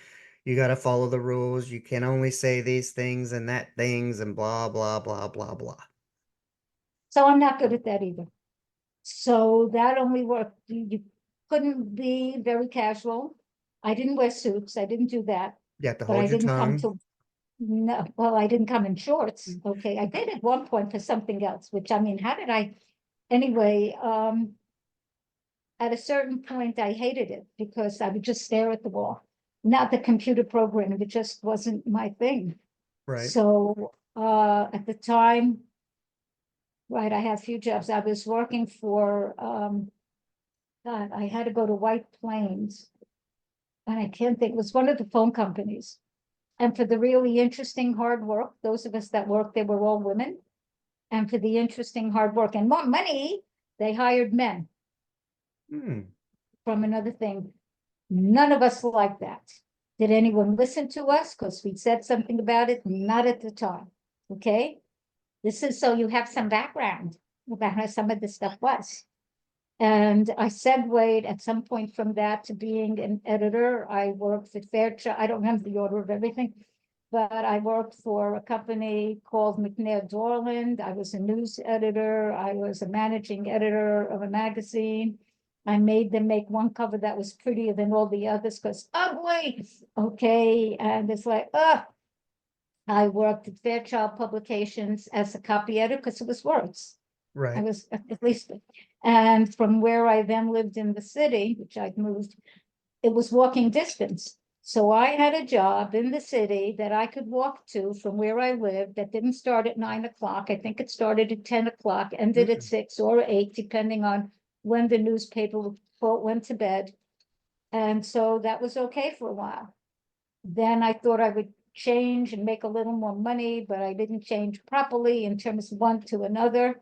you got to follow the rules. You can only say these things and that things and blah blah blah blah blah. So I'm not good at that either. So that only worked. You couldn't be very casual. I didn't wear suits. I didn't do that. You have to But I hold your didn't come tongue. to, no, well, I didn't come in shorts. Okay. I did at one point for something else, which I mean, how did I, anyway, at a certain point, I hated it because I would just stare at the wall. Not the computer program, it just wasn't my thing. Right. So at the time, right, I had a few jobs. I was working for God, I had to go to White Plains, and I can't think, it was one of the phone companies. And for the really interesting hard work, those of us that worked there were all women. And for the interesting hard work and more money, they hired men Hmm. from another thing. None of us liked that. Did anyone listen to us? Because we said something about it? Not at the time. Okay. This is so you have some background about how some of this stuff was. And I segued at some point from that to being an editor. I worked at Fairchild. I don't remember the order of everything, but I worked for a company called McNair Dorland. I was a news editor. I was a managing editor of a magazine. I made them make one cover that was prettier than all the others because ugly. Okay. And it's like, I worked at Fairchild Publications as a copy editor because it was words. I Right. was at least, and from where I then lived in the city, which I'd moved, it was walking distance. So I had a job in the city that I could walk to from where I lived that didn't start at 9 o'clock. I think it started at 10 o'clock, ended at Mm. 6 or 8, depending on when the newspaper went to bed. And so that was okay for a while. Then I thought I would change and make a little more money, but I didn't change properly in terms of one to another.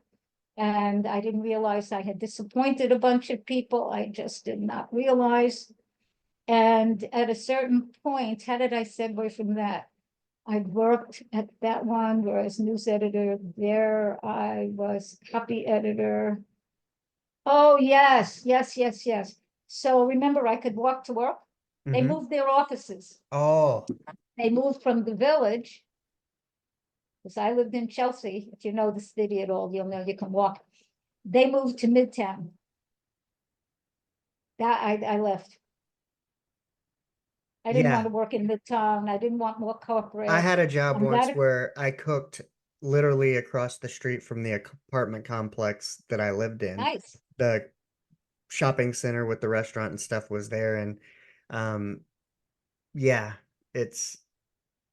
And I didn't realize I had disappointed a bunch of people. I just did not realize. And at a certain point, how did I segue from that? I worked at that one where I was news editor. There I was copy editor. Oh, yes, yes, yes, yes. So remember, I could walk to work. They Mm-hmm. moved their offices. Oh, They moved from the Village, because I lived in Chelsea. If you know the city at all, you'll know you can walk. They moved to Midtown. That I left. I didn't want yeah. to work in Midtown. I didn't want more I corporate. had a job once That where I cooked literally across the street from the apartment complex that I lived in. nice. The shopping center with the restaurant and stuff was there, and um yeah, it's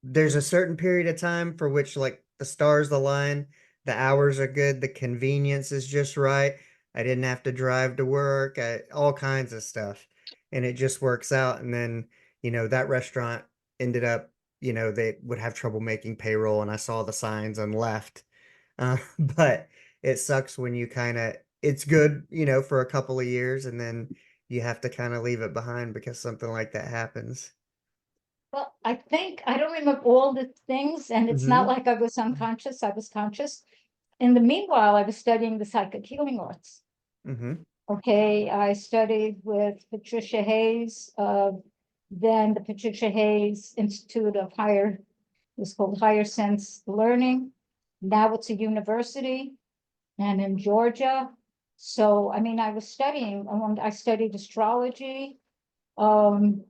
there's a certain period of time for which like the stars align, the hours are good, the convenience is just right. I didn't have to drive to work, all kinds of stuff. And it just works out. And then, that restaurant ended up, they would have trouble making payroll and I saw the signs and left. But it sucks when you it's good, for a couple of years and then you have to kind of leave it behind because something like that happens. Well, I think I don't remember all the things, and it's not Mm-hmm. like I was unconscious. I was conscious. In the meanwhile, I was studying the psychic healing arts. Mm-hmm. Okay, I studied with Patricia Hayes, then the Patricia Hayes Institute of Higher, it was called Higher Sense Learning. Now it's a university, and in Georgia. So, I mean, I was studying, I studied astrology. Um,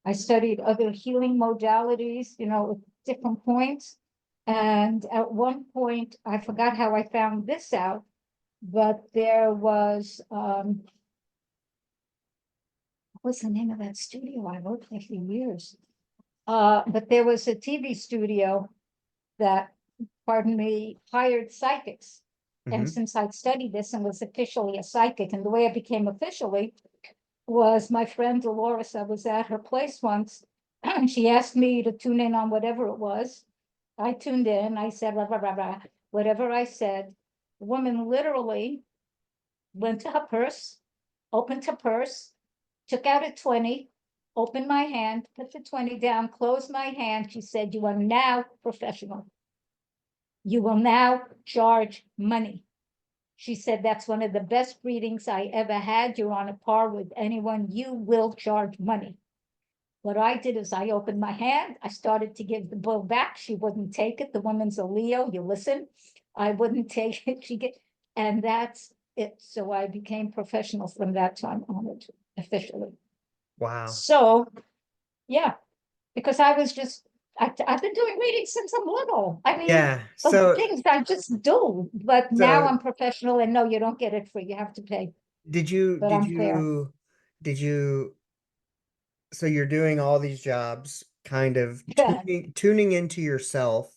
I studied other healing modalities, at different points. And at one point, I forgot how I found this out, but there was, what's the name of that studio? I worked there for years. But there was a TV studio that, pardon me, hired psychics. And Mm-hmm. since I'd studied this and was officially a psychic, and the way I became officially was my friend Dolores. I was at her place once, and she asked me to tune in on whatever it was. I tuned in. I said, blah, blah, blah, blah. Whatever I said, the woman literally went to her purse, opened her purse, took out a 20, opened my hand, put the 20 down, closed my hand. She said, "You are now professional. You will now charge money." She said, "That's one of the best readings I ever had. You're on a par with anyone. You will charge money." What I did is I opened my hand. I started to give the bill back. She wouldn't take it. The woman's a Leo. You listen. I wouldn't take it. And that's it. So I became professional from that time on, officially. Wow. So, yeah, because I was just, I've been doing readings since I'm little. I mean, Yeah. the So things I just do, but now so I'm professional and no, you don't get it free. You have to pay, did you but did I'm fair. you did you so you're doing all these jobs, kind of Yeah. tuning into yourself,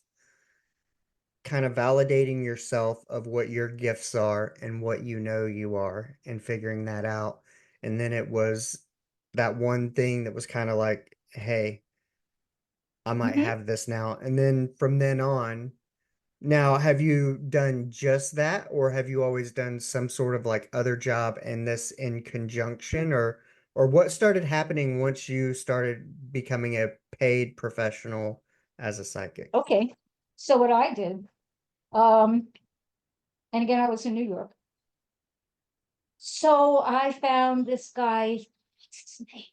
kind of validating yourself of what your gifts are and what you are and figuring that out. And then it was that one thing that was kind of like, hey, I might Mhm. have this now. And then from then on, now, have you done just that, or have you always done some sort of like other job and this in conjunction, or what started happening once you started becoming a paid professional as a psychic? Okay. So what I did, um, and again, I was in New York. So I found this guy, what's his name?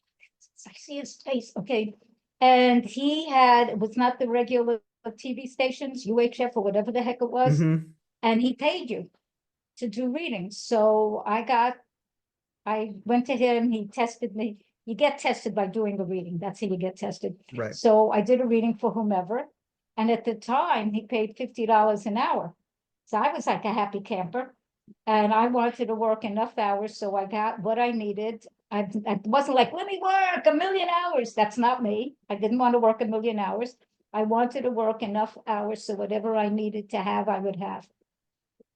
I see his face. Okay. And he had, it was not the regular TV stations, UHF or whatever the heck it was. Mm-hmm. And he paid you to do readings. So I went to him, he tested me. You get tested by doing a reading. That's how you get tested. Right. So I did a reading for whomever. And at the time, he paid $50 an hour. So I was like a happy camper. And I wanted to work enough hours so I got what I needed. I wasn't like, let me work a million hours. That's not me. I didn't want to work a million hours. I wanted to work enough hours so whatever I needed to have, I would have.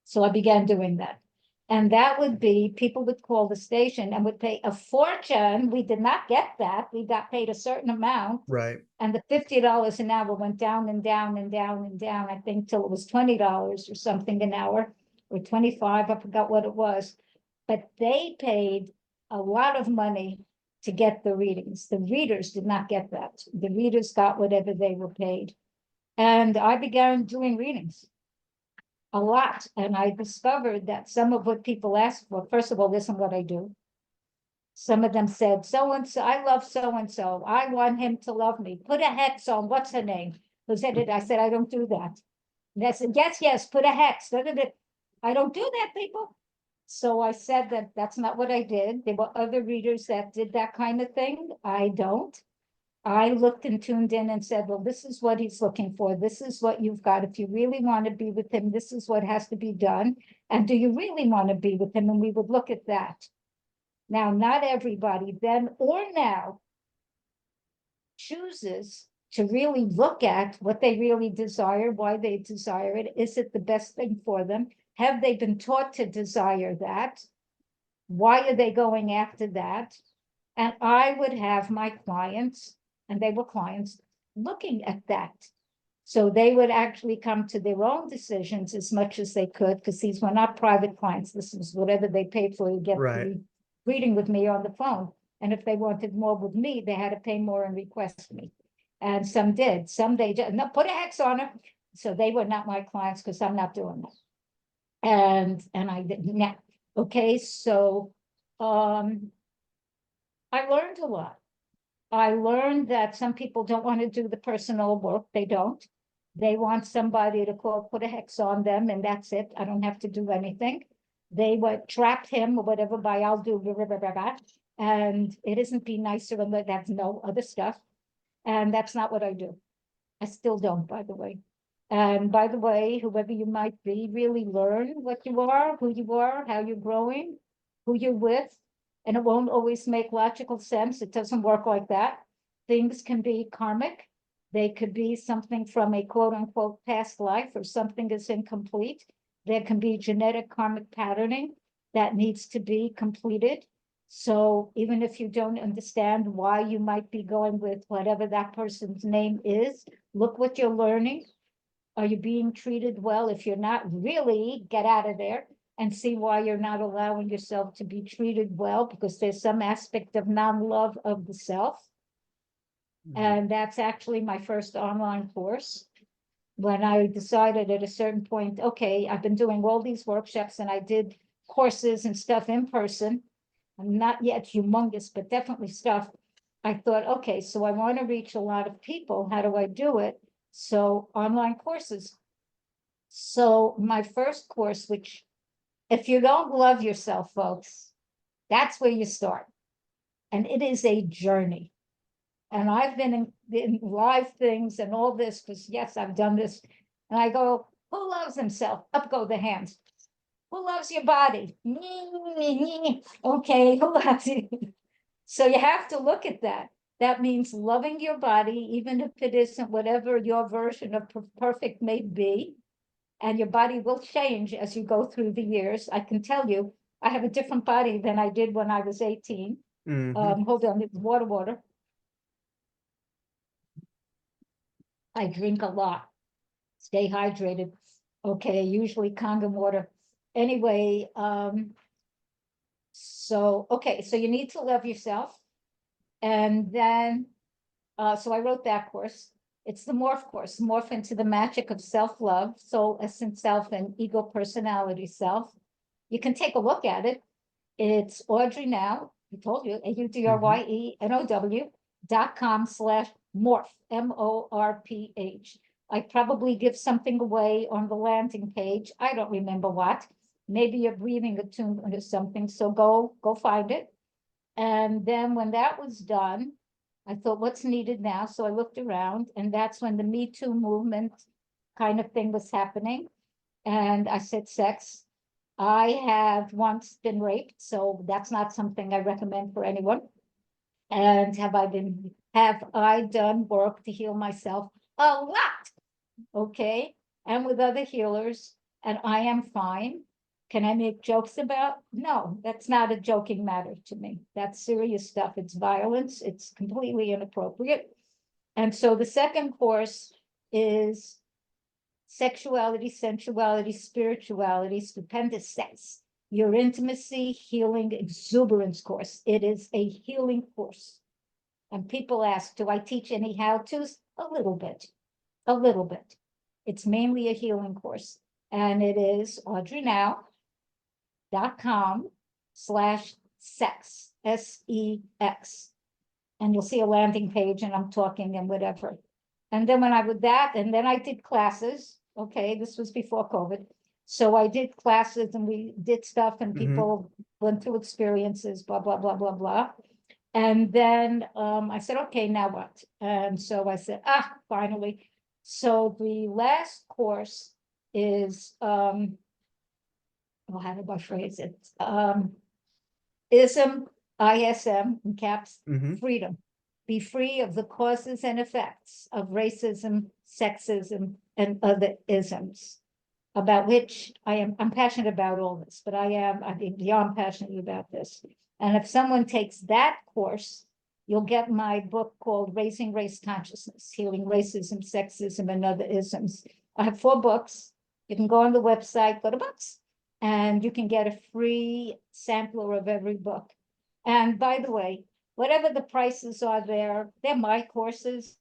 So I began doing that. And that would be, people would call the station and would pay a fortune. We did not get that. We got paid a certain amount. Right. And the $50 an hour went down and down and down and down, I think, till it was $20 or something an hour. or 25, I forgot what it was. But they paid a lot of money to get the readings. The readers did not get that. The readers got whatever they were paid. And I began doing readings a lot. And I discovered that some of what people asked for, first of all, this is what I do. Some of them said, so-and-so, I love so-and-so. I want him to love me. Put a hex on, what's her name? Who said it? I said, I don't do that. And they said, yes, put a hex. I don't do that, people. So I said that that's not what I did. There were other readers that did that kind of thing. I don't. I looked and tuned in and said, well, this is what he's looking for. This is what you've got. If you really want to be with him, this is what has to be done. And do you really want to be with him? And we would look at that. Now, not everybody then or now chooses to really look at what they really desire, why they desire it. Is it the best thing for them? Have they been taught to desire that? Why are they going after that? And I would have my clients, and they were clients, looking at that. So they would actually come to their own decisions as much as they could, because these were not private clients. This was whatever they paid for to get the reading with me on the phone. And if they wanted more with me, they had to pay more and request me. And some did. Some they did. No, put a hex on it. So they were not my clients because I'm not doing that. And I didn't. Now, okay, so I learned a lot. I learned that some people don't want to do the personal work. They don't. They want somebody to call, put a hex on them, and that's it. I don't have to do anything. They would trap him or whatever by I'll do blah, blah, blah, blah, and it isn't be nicer and that's no other stuff. And that's not what I do. I still don't, by the way. And by the way, whoever you might be, really learn what you are, who you are, how you're growing, who you're with. And it won't always make logical sense. It doesn't work like that. Things can be karmic. They could be something from a quote unquote past life, or something is incomplete. There can be genetic karmic patterning that needs to be completed. So even if you don't understand why you might be going with whatever that person's name is, look what you're learning. Are you being treated well? If you're not, really get out of there and see why you're not allowing yourself to be treated well, because there's some aspect of non-love of the self. And that's actually my first online course. When I decided at a certain point, okay, I've been doing all these workshops and I did courses and stuff in person. I'm not yet humongous, but definitely stuff. I thought, okay, so I want to reach a lot of people. How do I do it? So online courses. So my first course, which if you don't love yourself, folks, that's where you start. And it is a journey. And I've been in live things and all this, because yes, I've done this. And I go, who loves himself? Up go the hands. Who loves your body? Okay, who loves you? So you have to look at that. That means loving your body, even if it isn't whatever your version of perfect may be. And your body will change as you go through the years. I can tell you, I have a different body than I did when I was 18. Hold on, it's water. I drink a lot. Stay hydrated. Okay, usually Kangen water. Anyway, so you need to love yourself. And then, so I wrote that course. It's the morph course, morph into the magic of self-love, soul, essence, self, and ego personality self. You can take a look at it. It's Audrye now, I told you, AudryeNow.com/morph, MORPH. I probably give something away on the landing page. I don't remember what. Maybe you're breathing attunement or something. So go find it. And then when that was done, I thought, what's needed now? So I looked around, and that's when the Me Too movement kind of thing was happening. And I said, sex. I have once been raped, so that's not something I recommend for anyone. And have I done work to heal myself? A lot. Okay. And with other healers, and I am fine. Can I make jokes about? No, that's not a joking matter to me. That's serious stuff. It's violence. It's completely inappropriate. And so the second course is sexuality, sensuality, spirituality, stupendous sex, your intimacy, healing, exuberance course. It is a healing course. And people ask, do I teach any how-tos? A little bit, a little bit. It's mainly a healing course. And it is audreynow.com/sex, SEX. And you'll see a landing page and I'm talking and whatever. And then when I would that, and then I did classes. Okay, this was before COVID. So I did classes and we did stuff and people went through experiences, blah, blah, blah, blah, blah. And then I said, okay, now what? And so I said, finally. So the last course is, how do I phrase it? ISM, in caps, freedom. Be free of the causes and effects of racism, sexism, and other isms, about which I'm passionate about all this, but I think beyond passionate about this. And if someone takes that course, you'll get my book called Raising Race Consciousness, Healing Racism, Sexism, and Other Isms. I have 4 books. You can go on the website, go to books, and you can get a free sampler of every book. And by the way, whatever the prices are there, they're my courses.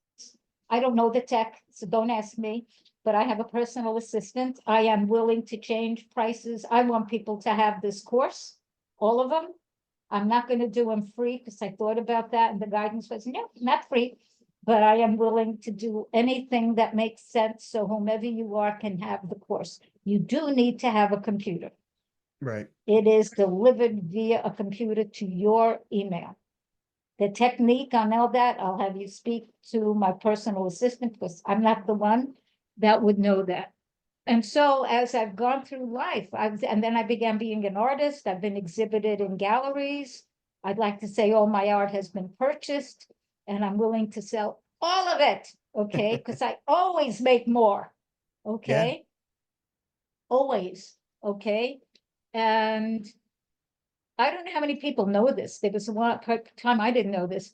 I don't know the tech, so don't ask me, but I have a personal assistant. I am willing to change prices. I want people to have this course, all of them. I'm not going to do them free because I thought about that and the guidance was, no, not free, but I am willing to do anything that makes sense so whomever you are can have the course. You do need to have a computer. Right. It is delivered via a computer to your email. The technique on all that, I'll have you speak to my personal assistant because I'm not the one that would know that. And so as I've gone through life, and then I began being an artist. I've been exhibited in galleries. I'd like to say all my art has been purchased and I'm willing to sell all of it, okay? Because I always make more, okay? Always, okay? And I don't know how many people know this. There was one time I didn't know this,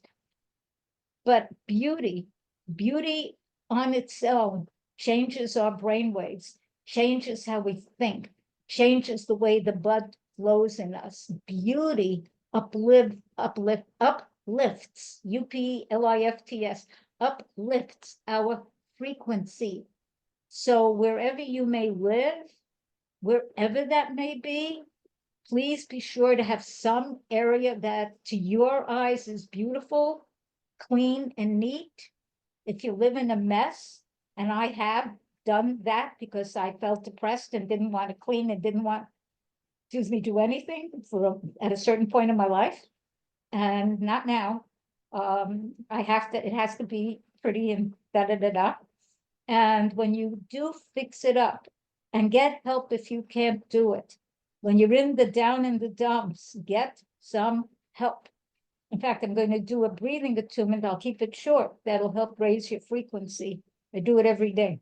but beauty on its own changes our brainwaves, changes how we think, changes the way the blood flows in us. Beauty uplifts, UPLIFTS, uplifts our frequency. So wherever you may live, wherever that may be, please be sure to have some area that to your eyes is beautiful, clean, and neat. If you live in a mess, and I have done that because I felt depressed and didn't want to clean and didn't want, do anything at a certain point in my life, and not now. It has to be pretty and da-da-da-da. And when you do fix it up and get help if you can't do it, when you're in the down in the dumps, get some help. In fact, I'm going to do a breathing attunement. I'll keep it short. That'll help raise your frequency. I do it every day.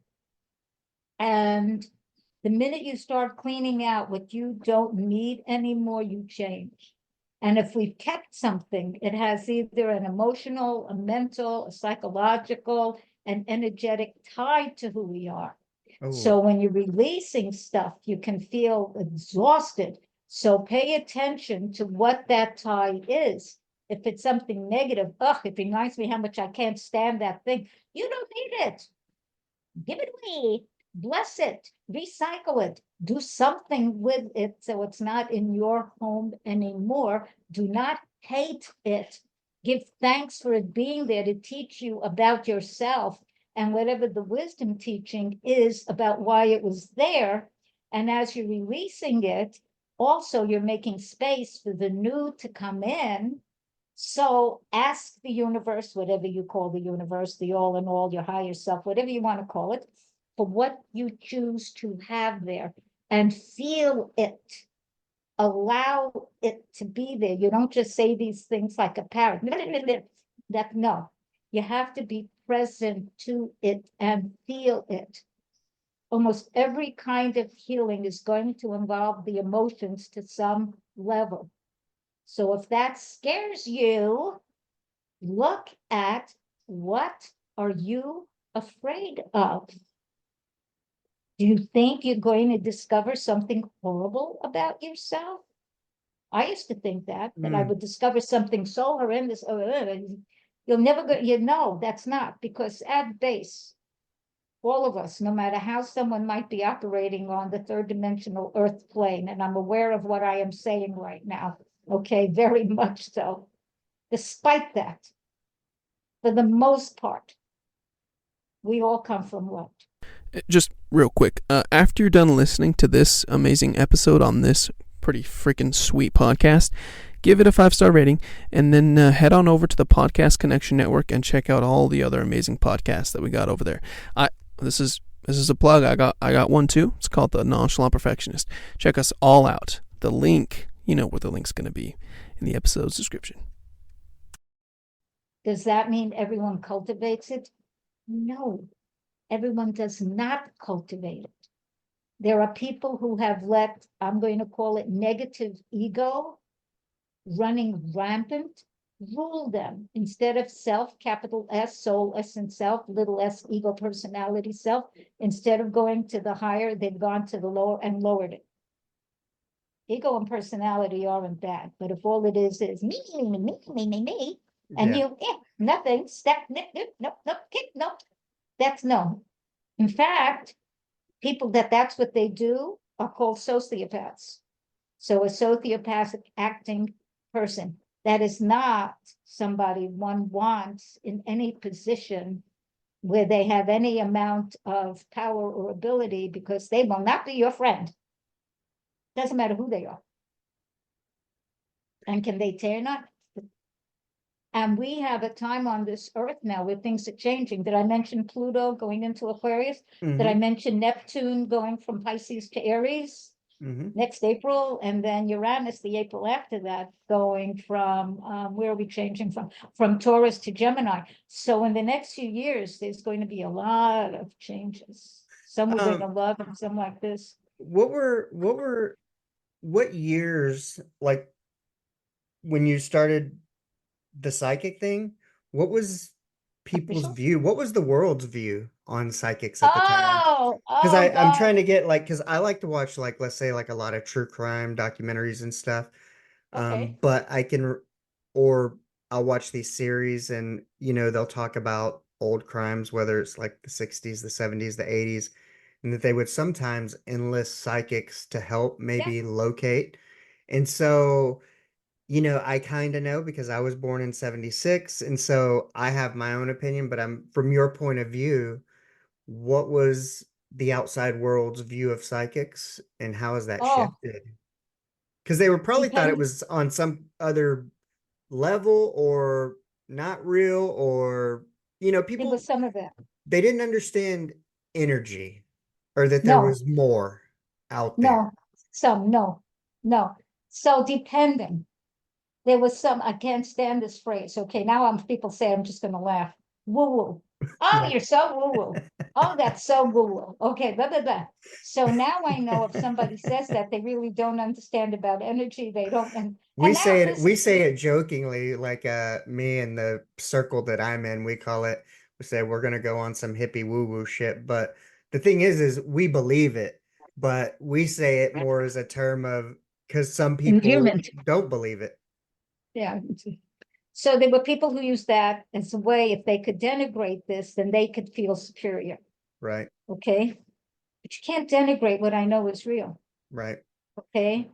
And the minute you start cleaning out what you don't need anymore, you change. And if we've kept something, it has either an emotional, a mental, a psychological, an energetic tie to who we are. So when you're releasing stuff, you can feel exhausted. So pay attention to what that tie is. If it's something negative, it reminds me how much I can't stand that thing. You don't need it. Give it away. Bless it. Recycle it. Do something with it so it's not in your home anymore. Do not hate it. Give thanks for it being there to teach you about yourself and whatever the wisdom teaching is about why it was there. And as you're releasing it, also you're making space for the new to come in. So ask the universe, whatever you call the universe, the all in all, your higher self, whatever you want to call it, for what you choose to have there and feel it. Allow it to be there. You don't just say these things like a parrot. No, you have to be present to it and feel it. Almost every kind of healing is going to involve the emotions to some level. So if that scares you, look at what are you afraid of? Do you think you're going to discover something horrible about yourself? I used to think that I would discover something so horrendous. You'll never go, that's not, because at base, all of us, no matter how someone might be operating on the third dimensional earth plane, and I'm aware of what I am saying right now, okay, very much so. Despite that, for the most part, we all come from what? Just real quick, after you're done listening to this amazing episode on this pretty freaking sweet podcast, give it a 5-star rating, and then head on over to the Podcast Connection Network and check out all the other amazing podcasts that we got over there. This is a plug. I got one too. It's called The Nonchalant Perfectionist. Check us all out. The link, you know where the link's going to be in the episode's description. Does that mean everyone cultivates it? No, everyone does not cultivate it. There are people who have let, I'm going to call it negative ego, running rampant, rule them. Instead of self, capital S, soul, essence, self, little s, ego, personality, self, instead of going to the higher, they've gone to the lower and lowered it. Ego and personality aren't bad, but if all it is me, and Yeah. nothing, step, nope, that's no. In fact, people that's what they do are called sociopaths. So a sociopathic acting person, that is not somebody one wants in any position where they have any amount of power or ability, because they will not be your friend. Doesn't matter who they are. And can they tear not? And we have a time on this earth now where things are changing. Did I mention Pluto going into Aquarius? Did I mention Neptune going from Pisces to Aries next April? And then Uranus, the April after that, going from, where are we changing from? From Taurus to Gemini. So in the next few years, there's going to be a lot of changes. Some we're going to love and some like this. What years, like when you started the psychic thing, what was people's Official? view? What was the world's view on psychics at the time? Oh Because I'm God. trying to get like, because I like to watch, like, let's say, like a lot of true crime documentaries and stuff. Okay. But or I'll watch these series and, they'll talk about old crimes, whether it's like the 60s, the 70s, the 80s, and that they would sometimes enlist psychics to help maybe locate. And so, I kind of know because I was born in 76. And so I have my own opinion, but from your point of view, what was the outside world's view of psychics and how has that Oh, shifted? Because they would probably thought it depend. was on some other level or not real, or, There was people, some of that. they didn't understand energy or that there No, was more out there. no, no. So depending, there was some, I can't stand this phrase. Okay, now people say, I'm just gonna laugh. Woo-woo. Oh, Right. you're so woo-woo. Oh, that's so woo-woo. Okay, blah, blah, blah. So now I know if somebody says that, they really don't understand about energy. They don't, and We now say it listen, we say it jokingly, like me and the circle that I'm in, we call it, we say we're gonna go on some hippie woo-woo shit. But the thing is we believe it, but we say it more as a term of, because some people endearment. don't believe it. Yeah. So there were people who used that as a way, if they could denigrate this, then they could feel superior. Right, Okay. But you can't denigrate what I know is real. right. Okay.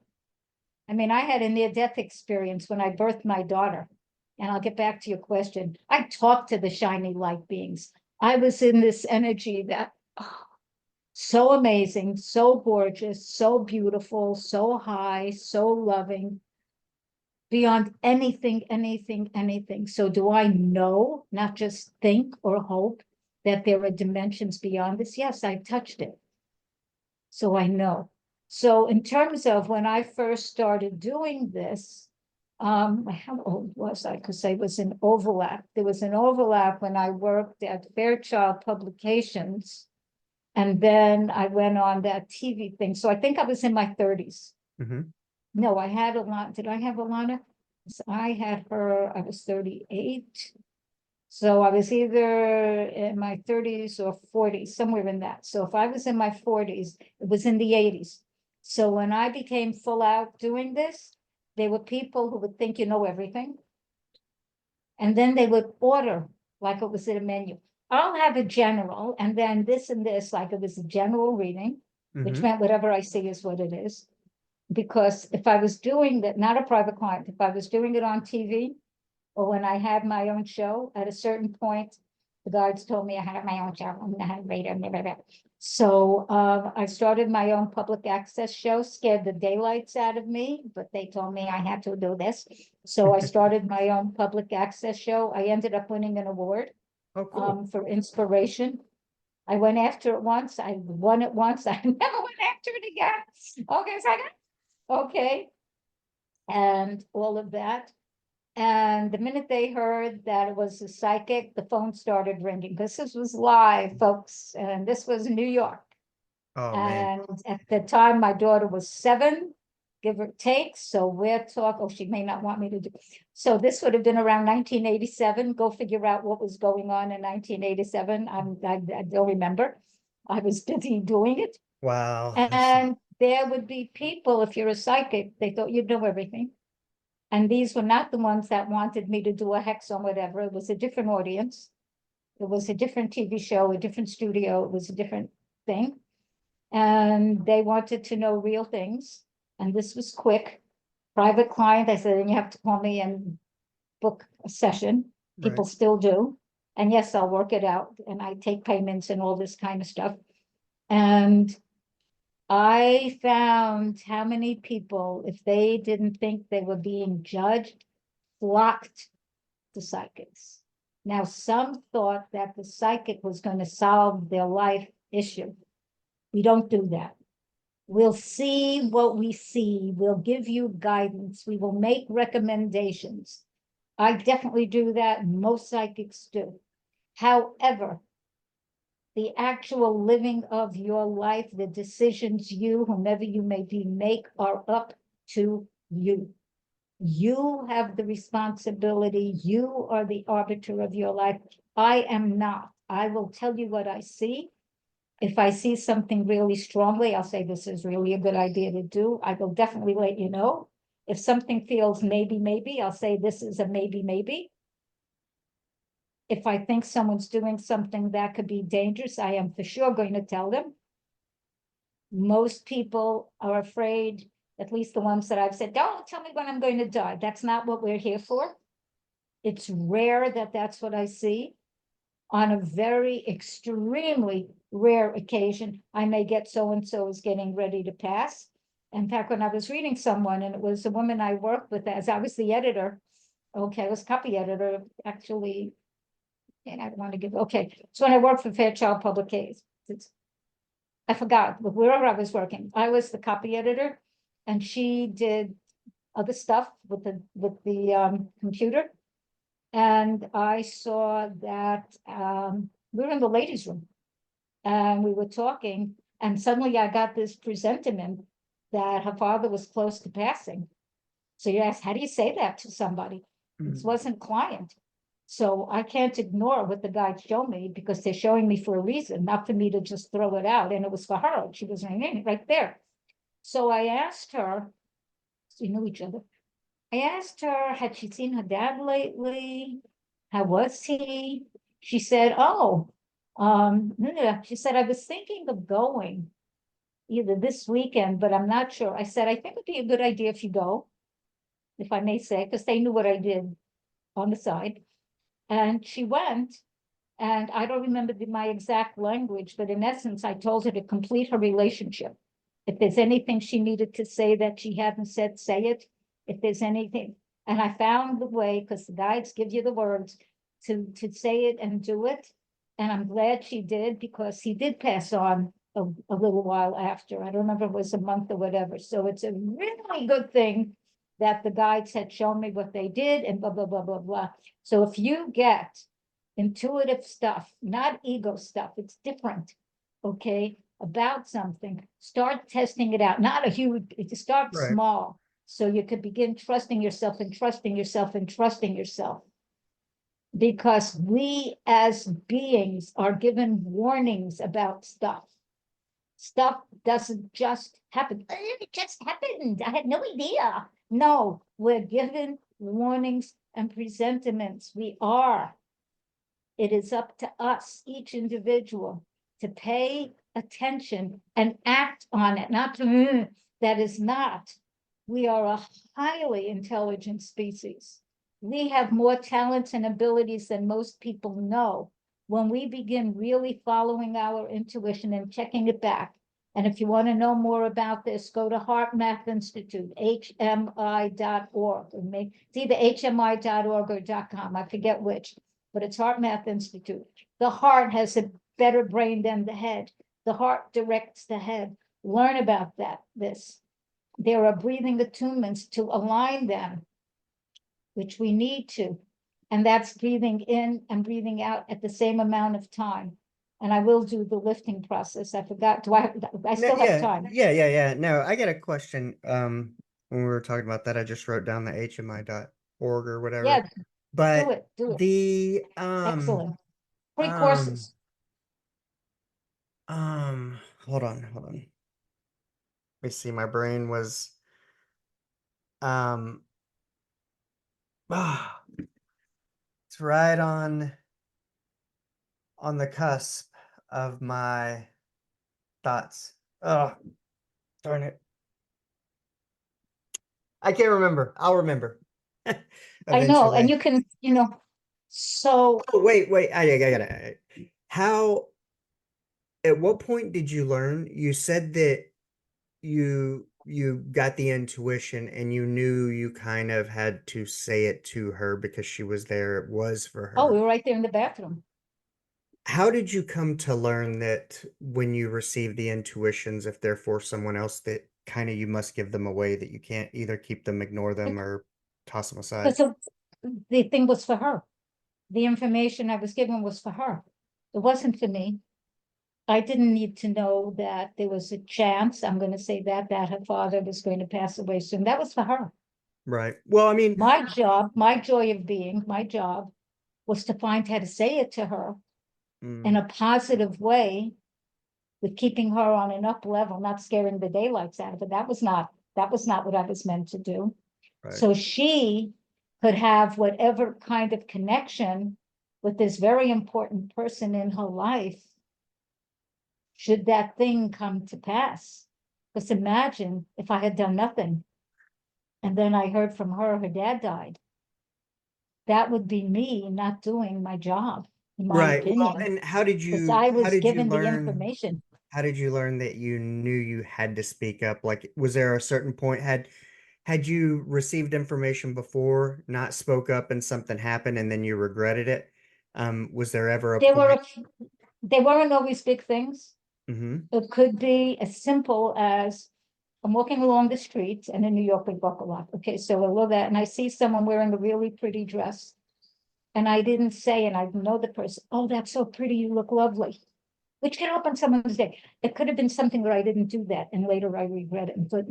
I mean, I had a near-death experience when I birthed my daughter. And I'll get back to your question. I talked to the shiny light beings. I was in this energy that, so amazing, so gorgeous, so beautiful, so high, so loving, beyond anything. So do I know, not just think or hope, that there are dimensions beyond this? Yes, I touched it. So I know. So in terms of when I first started doing this, how old was I? Because I was in overlap. There was an overlap when I worked at Fairchild Publications. And then I went on that TV thing. So I think I was in my 30s. No, I had Alana. Did I have Alana? I had her, I was 38. So I was either in my 30s or 40s, somewhere in that. So if I was in my 40s, it was in the 80s. So when I became full out doing this, there were people who would think you know everything. And then they would order like it was in a menu. I'll have a general and then this and this, like it was a general reading, which Mhm. meant whatever I see is what it is. Because if I was doing that, not a private client, if I was doing it on TV, or when I had my own show, at a certain point, the guards told me I had my own show. I'm not a reader. Blah, blah, blah. So I started my own public access show, scared the daylights out of me, but they told me I had to do this. So I started my own public access show. I ended up winning an award Oh, cool. for inspiration. I went after it once. I won it once. I never went after it again. Okay, okay, and all of that. And the minute they heard that it was a psychic, the phone started ringing because this was live, folks, and this was New York. Oh, man. And at the time, my daughter was 7, give or take. So we're talking, oh, she may not want me to do. So this would have been around 1987. Go figure out what was going on in 1987. I don't remember. I was busy doing it. Wow. And there would be people, if you're a psychic, they thought you'd know everything. And these were not the ones that wanted me to do a hex or whatever. It was a different audience. It was a different TV show, a different studio. It was a different thing. And they wanted to know real things. And this was quick. Private client, I said, then you have to call me and book a session. People Right. still do. And yes, I'll work it out. And I take payments and all this kind of stuff. And I found how many people, if they didn't think they were being judged, flocked to psychics. Now, some thought that the psychic was going to solve their life issue. We don't do that. We'll see what we see. We'll give you guidance. We will make recommendations. I definitely do that. Most psychics do. However, the actual living of your life, the decisions you, whomever you may be, make are up to you. You have the responsibility. You are the arbiter of your life. I am not. I will tell you what I see. If I see something really strongly, I'll say this is really a good idea to do. I will definitely let you know. If something feels maybe, I'll say this is a maybe. If I think someone's doing something that could be dangerous, I am for sure going to tell them. Most people are afraid, at least the ones that I've said, don't tell me when I'm going to die. That's not what we're here for. It's rare that that's what I see. On a very extremely rare occasion, I may get so-and-so is getting ready to pass. In fact, when I was reading someone, and it was a woman I worked with, as I was the editor, okay, I was copy editor, actually, and I want to give, okay. So when I worked for Fairchild Publications, I forgot, but wherever I was working, I was the copy editor, and she did other stuff with the computer. And I saw that we were in the ladies' room and we were talking, and suddenly I got this presentiment that her father was close to passing. So you ask, how do you say that to somebody? It wasn't client. So I can't ignore what the guys show me because they're showing me for a reason, not for me to just throw it out. And it was for her. She was right there. So I asked her, we knew each other. I asked her, had she seen her dad lately? How was he? She said, oh, she said, I was thinking of going either this weekend, but I'm not sure. I said, I think it'd be a good idea if you go, if I may say, because they knew what I did on the side. And she went, and I don't remember my exact language, but in essence, I told her to complete her relationship. If there's anything she needed to say that she hadn't said, say it. If there's anything, and I found the way, because the guides give you the words to say it and do it. And I'm glad she did, because he did pass on a little while after. I don't remember if it was a month or whatever. So it's a really good thing that the guides had shown me what they did and blah, blah, blah, blah, blah. So if you get intuitive stuff, not ego stuff, it's different, okay, about something, start testing it out. Not a huge, start Right. small. So you could begin trusting yourself and trusting yourself and trusting yourself. because we as beings are given warnings about stuff. Stuff doesn't just happen. It just happened. I had no idea. No, we're given warnings and presentiments. We are. It is up to us, each individual, to pay attention and act on it. Not to, that is not. We are a highly intelligent species. We have more talents and abilities than most people know. When we begin really following our intuition and checking it back, and if you want to know more about this, go to Heart Math Institute, hmi.org. It's either hmi.org or .com, I forget which, but it's Heart Math Institute. The heart has a better brain than the head. The heart directs the head. Learn about this. There are breathing attunements to align them, which we need to. And that's breathing in and breathing out at the same amount of time. And I will do the lifting process. I forgot. I still have time. Yeah. No, I got a question. When we were talking about that, I just wrote down the hmi.org or whatever. Yeah, But do it. the Excellent. Free courses. hold on. Let me see. My brain was it's right on the cusp of my thoughts. Oh, darn it. I can't remember. I'll remember. I know, and Eventually. you can, so Oh, wait. I got it. At what point did you learn? You said that you got the intuition and you knew you kind of had to say it to her because she was there. It was for we her. were right there in the bathroom. How did you come to learn that when you receive the intuitions, if they're for someone else, that kind of you must give them away, that you can't either keep them, ignore them, or toss them aside? Because the thing was for her. The information I was given was for her. It wasn't for me. I didn't need to know that there was a chance, I'm going to say that her father was going to pass away soon. That was for her. Right. Well, I mean, My job, my joy of being, my job was to find how to say it to her in a positive way, with keeping her on an up level, not scaring the daylights out of her. That was not what I was meant to do. right. So she could have whatever kind of connection with this very important person in her life, should that thing come to pass. Because imagine if I had done nothing, and then I heard from her dad died. That would be me not doing my job, in my Right. Well, opinion. and how did Because you I was given the learn? information. How did you learn that you knew you had to speak up? Like, was there a certain point, had you received information before, not spoke up, and something happened and then you regretted it? Was there ever a point? They weren't always big things. Mm-hmm. It could be as simple as I'm walking along the street, and in New York we walk a lot. Okay, so I love that, and I see someone wearing a really pretty dress, and I didn't say, and I know the person, oh, that's so pretty, you look lovely, which can open someone's day. It could have been something where I didn't do that, and later I regret it and thought,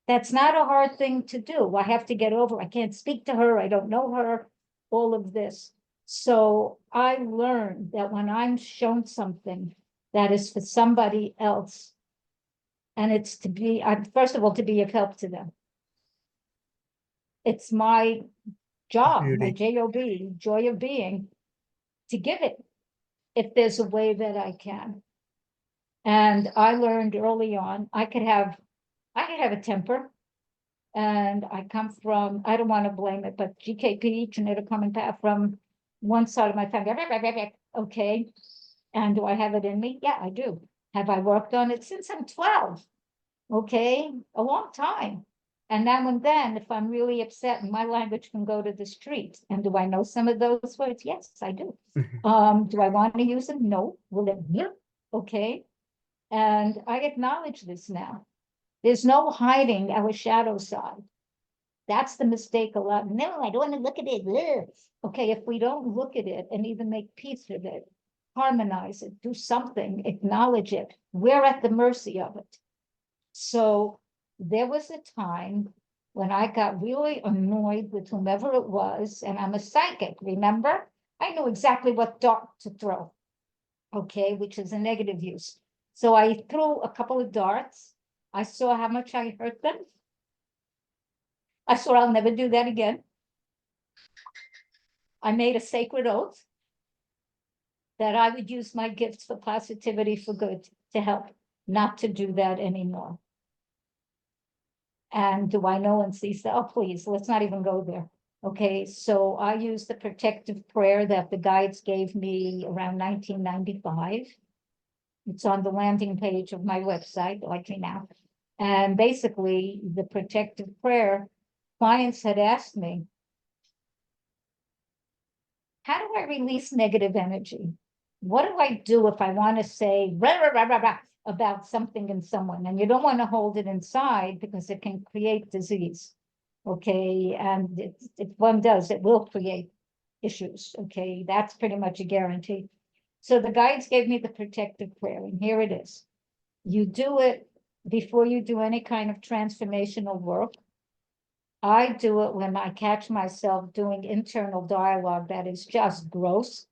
that's not a hard thing to do. I have to get over. I can't speak to her. I don't know her. All of this. So I learned that when I'm shown something that is for somebody else, and it's to be, first of all, to be of help to them. It's my job, my Beauty. joy of being, to give it if there's a way that I can. And I learned early on, I could have a temper. And I come from, I don't want to blame it, but GKP, genetic common path, from one side of my family. Okay. And do I have it in me? Yeah, I do. Have I worked on it since I'm 12? Okay, a long time. And now and then, if I'm really upset, my language can go to the street. And do I know some of those words? Yes, I do. Do I want to use them? No. Will it? Yeah. Okay. And I acknowledge this now. There's no hiding our shadow side. That's the mistake a lot. No, I don't want to look at it. Ugh. Okay, if we don't look at it and even make peace with it, harmonize it, do something, acknowledge it, we're at the mercy of it. So there was a time when I got really annoyed with whomever it was, and I'm a psychic, remember? I knew exactly what dart to throw, okay, which is a negative use. So I threw a couple of darts. I saw how much I hurt them. I swore I'll never do that again. I made a sacred oath that I would use my gifts for positivity, for good, to help, not to do that anymore. And do I know and see? Oh, please, let's not even go there. Okay, so I used the protective prayer that the guides gave me around 1995. It's on the landing page of my website, like me now. And basically, the protective prayer, clients had asked me, how do I release negative energy? What do I do if I want to say rah, rah, rah, rah, rah, about something in someone? And you don't want to hold it inside because it can create disease. Okay, and if one does, it will create issues. Okay, that's pretty much a guarantee. So the guides gave me the protective prayer, and here it is. You do it before you do any kind of transformational work. I do it when I catch myself doing internal dialogue that is just gross.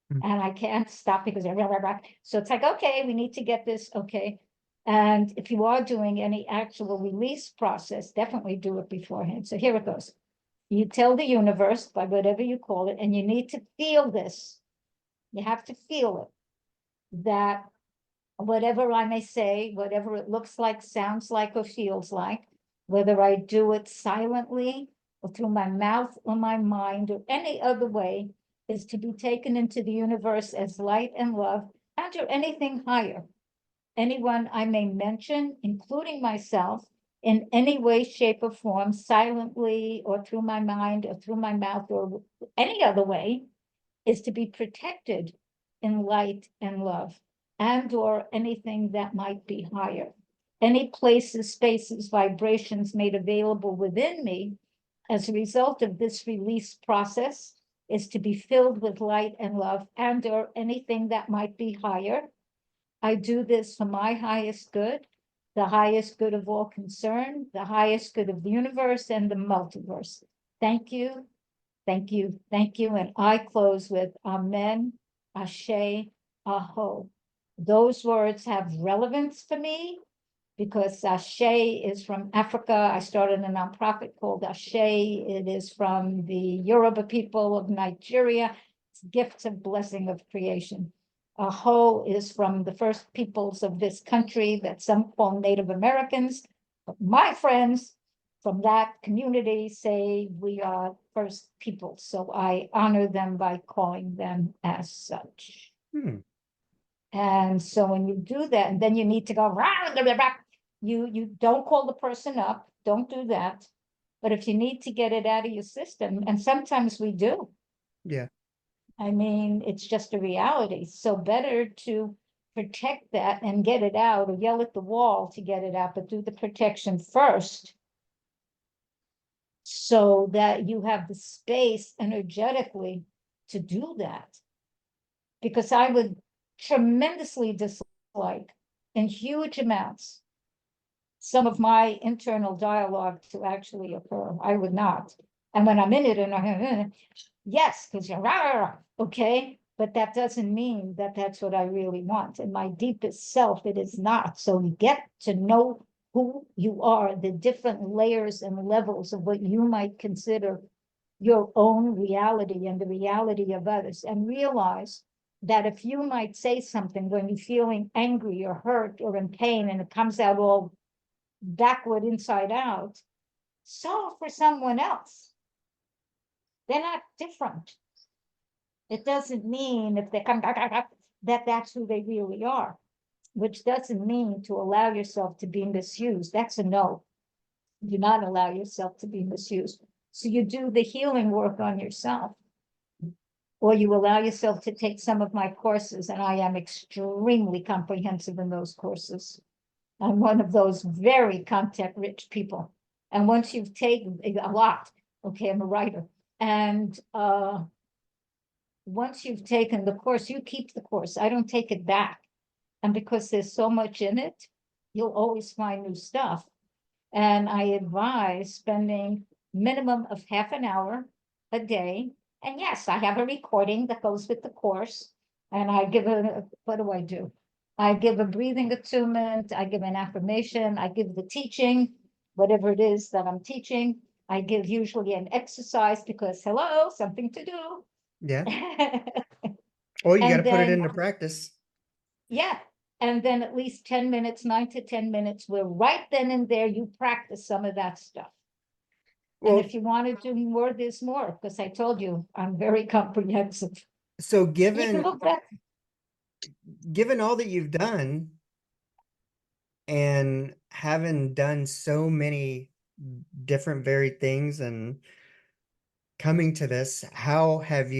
And I can't stop because so it's like, okay, we need to get this, okay. And if you are doing any actual release process, definitely do it beforehand. So here it goes. You tell the universe, by whatever you call it, and you need to feel this. You have to feel it, that whatever I may say, whatever it looks like, sounds like, or feels like, whether I do it silently or through my mouth or my mind or any other way, is to be taken into the universe as light and love, and or anything higher. Anyone I may mention, including myself, in any way, shape, or form, silently or through my mind or through my mouth or any other way, is to be protected in light and love, and or anything that might be higher. Any places, spaces, vibrations made available within me as a result of this release process is to be filled with light and love, and or anything that might be higher. I do this for my highest good, the highest good of all concerned, the highest good of the universe and the multiverse. Thank you, thank you, thank you. And I close with Amen, Ashe, Aho. Those words have relevance for me because Ashe is from Africa. I started a nonprofit called Ashe. It is from the Yoruba people of Nigeria. It's gifts of blessing of creation. Aho is from the first peoples of this country that some call Native Americans. But my friends from that community say we are first people. So I honor them by calling them as such. And so when you do that, and then you need to go, you don't call the person up, don't do that. But if you need to get it out of your system, and sometimes we do. Yeah. I mean, it's just a reality. So better to protect that and get it out, or yell at the wall to get it out, but do the protection first, so that you have the space energetically to do that. Because I would tremendously dislike in huge amounts some of my internal dialogue to actually occur. I would not. And when I'm in it, and yes, because you're okay, but that doesn't mean that that's what I really want. In my deepest self, it is not. So you get to know who you are, the different layers and levels of what you might consider your own reality and the reality of others, and realize that if you might say something when you're feeling angry or hurt or in pain and it comes out all backward inside out, so for someone else, they're not different. It doesn't mean if they come that that's who they really are, which doesn't mean to allow yourself to be misused. That's a no. Do not allow yourself to be misused. So you do the healing work on yourself, or you allow yourself to take some of my courses, and I am extremely comprehensive in those courses. I'm one of those very content-rich people. And once you've taken a lot, okay, I'm a writer, and once you've taken the course, you keep the course. I don't take it back. And because there's so much in it, you'll always find new stuff. And I advise spending minimum of half an hour a day. And yes, I have a recording that goes with the course. And I give what do I do? I give a breathing attunement, I give an affirmation, I give the teaching, whatever it is that I'm teaching. I give usually an exercise because, hello, something to do. Yeah. Well, you got to And put it then, into practice. yeah, and then at least 10 minutes, 9 to 10 minutes, where right then and there you practice some of that stuff. And Well, if you want to do more, there's more, because I told you, I'm very comprehensive. so You can given look back. all that you've done and having done so many different varied things and coming to this, how did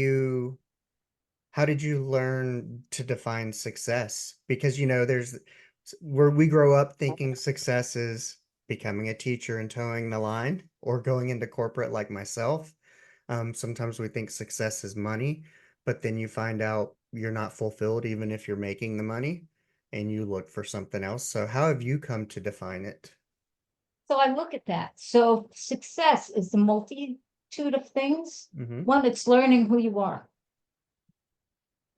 you learn to define success? Because, there's where we grow up thinking success is becoming a teacher and towing the line or going into corporate like myself. Sometimes we think success is money, but then you find out you're not fulfilled even if you're making the money and you look for something else. So how have you come to define it? So I look at that. So success is the multitude of things. Mm-hmm. One, it's learning who you are.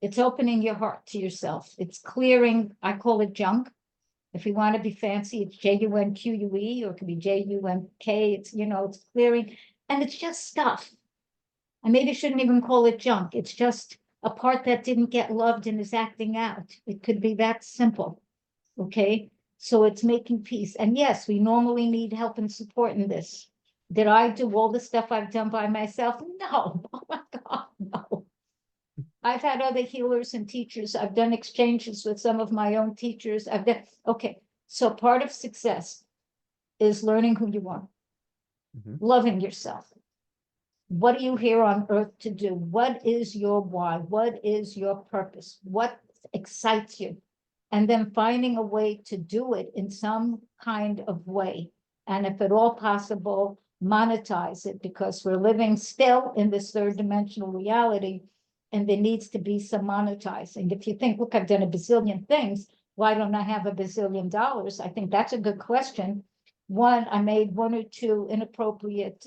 It's opening your heart to yourself. It's clearing, I call it junk. If you want to be fancy, it's JUNQUE, or it could be JUNK. It's clearing, and it's just stuff. I maybe shouldn't even call it junk. It's just a part that didn't get loved and is acting out. It could be that simple. Okay. So it's making peace. And yes, we normally need help and support in this. Did I do all the stuff I've done by myself? No. Oh my God, no. I've had other healers and teachers. I've done exchanges with some of my own teachers. Okay. So part of success is learning who you are, Mm-hmm. loving yourself. What are you here on earth to do? What is your why? What is your purpose? What excites you? And then finding a way to do it in some kind of way. And if at all possible, monetize it, because we're living still in this third dimensional reality, and there needs to be some monetizing. If you think, look, I've done a bazillion things, why don't I have a bazillion dollars? I think that's a good question. One, I made one or two inappropriate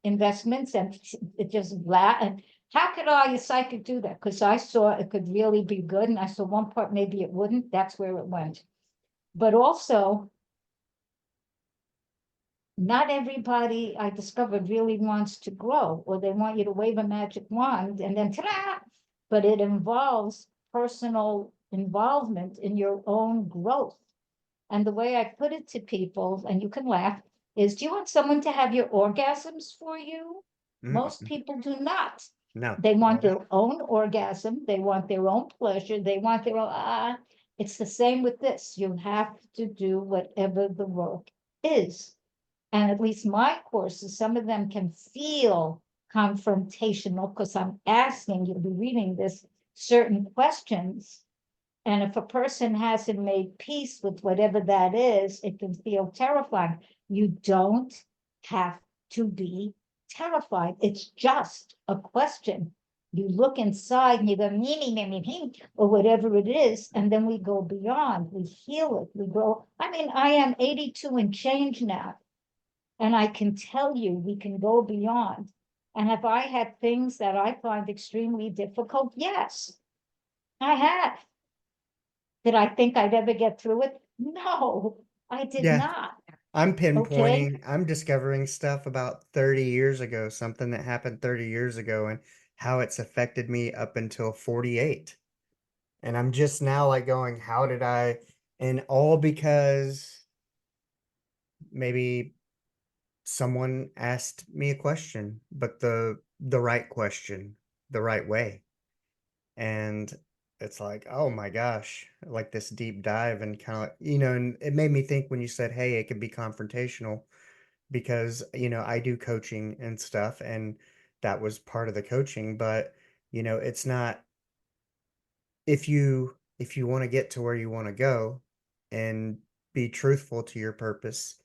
investments, and it just and how could I, a psychic, do that? Because I saw it could really be good, and I saw one part maybe it wouldn't. That's where it went. But also, not everybody, I discovered, really wants to grow, or they want you to wave a magic wand and then ta-da! But it involves personal involvement in your own growth. And the way I put it to people, and you can laugh, is, do you want someone to have your orgasms for you? Most people do not. No. They want their own orgasm. They want their own pleasure. They want their own, it's the same with this. You have to do whatever the work is. And at least my courses, some of them can feel confrontational, because I'm asking you to be reading this certain questions. And if a person hasn't made peace with whatever that is, it can feel terrifying. You don't have to be terrified. It's just a question. You look inside and you go, or whatever it is, and then we go beyond. We heal it. We go. I mean, I am 82 and change now. And I can tell you, we can go beyond. And have I had things that I find extremely difficult? Yes, I have. Did I think I'd ever get through it? No, I did Yeah. not. I'm Okay. pinpointing, I'm discovering stuff about 30 years ago, something that happened 30 years ago, and how it's affected me up until 48. And I'm just now like going, how did I, and all because maybe someone asked me a question, but the right question, the right way. And it's like, oh my gosh, like this deep dive, and kind of like, and it made me think when you said, hey, it could be confrontational, because, I do coaching and stuff, and that was part of the coaching, but, it's not, if you want to get to where you want to go and be truthful to your purpose,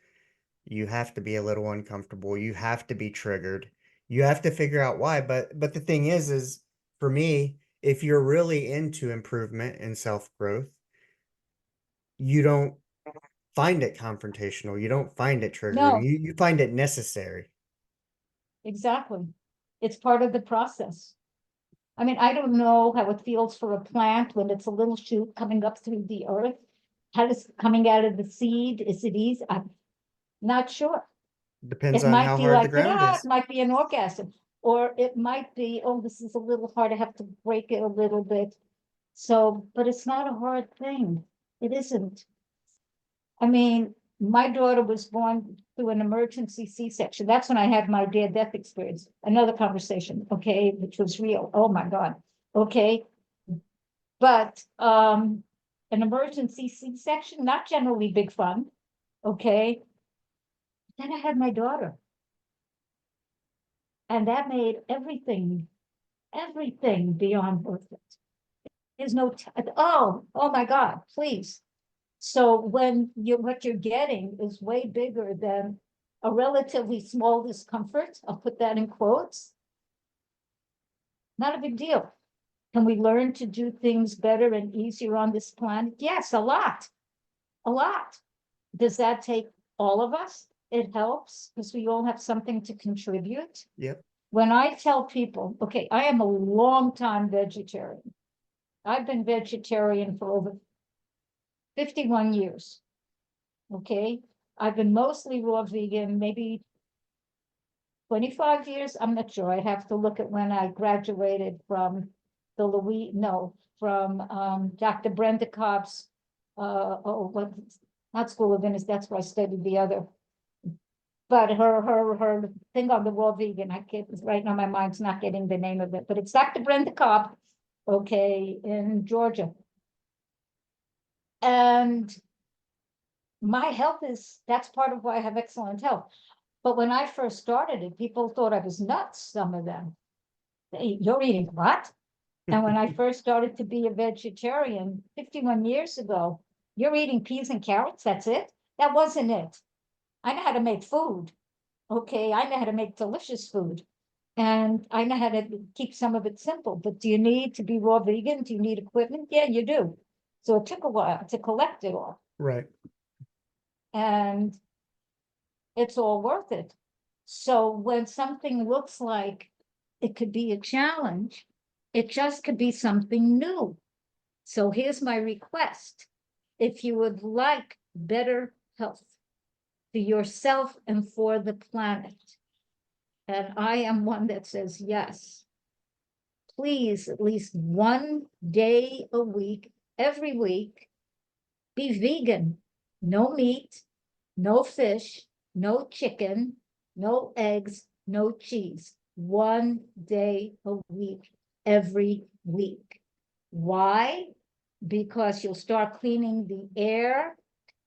you have to be a little uncomfortable. You have to be triggered. You have to figure out why. But the thing is for me, if you're really into improvement and self-growth, you don't find it confrontational. You don't find it triggering. No. You find it necessary. Exactly. It's part of the process. I mean, I don't know how it feels for a plant when it's a little shoot coming up through the earth. How is it coming out of the seed? Is it easy? I'm not sure. Depends It on might how be hard the like, ground it is. might be an orgasm, or it might be, oh, this is a little hard. I have to break it a little bit. So, but it's not a hard thing. It isn't. I mean, my daughter was born through an emergency C-section. That's when I had my near-death experience. Another conversation, okay, which was real. Oh my God. Okay. But an emergency C-section, not generally big fun. Okay. Then I had my daughter. And that made everything beyond worth it. There's no, oh my God, please. So when what you're getting is way bigger than a relatively small discomfort, I'll put that in quotes. Not a big deal. Can we learn to do things better and easier on this planet? Yes, a lot. A lot. Does that take all of us? It helps because we all have something to contribute. Yep. When I tell people, okay, I am a long time vegetarian. I've been vegetarian for over 51 years. Okay. I've been mostly raw vegan, maybe 25 years. I'm not sure. I have to look at when I graduated from from Dr. Brenda Cobb's, not School of Venice, that's where I studied the other. But her thing on the raw vegan, I can't, right now my mind's not getting the name of it, but it's Dr. Brenda Cobb, okay, in Georgia. And my health that's part of why I have excellent health. But when I first started it, people thought I was nuts, some of them. You're eating what? And when I first started to be a vegetarian 51 years ago, you're eating peas and carrots, that's it? That wasn't it. I know how to make food. Okay, I know how to make delicious food. And I know how to keep some of it simple. But do you need to be raw vegan? Do you need equipment? Yeah, you do. So it took a while to collect it all. Right. And it's all worth it. So when something looks like it could be a challenge, it just could be something new. So here's my request. If you would like better health for yourself and for the planet, and I am one that says yes, please, at least one day a week, every week, be vegan. No meat, no fish, no chicken, no eggs, no cheese. One day a week, every week. Why? Because you'll start cleaning the air.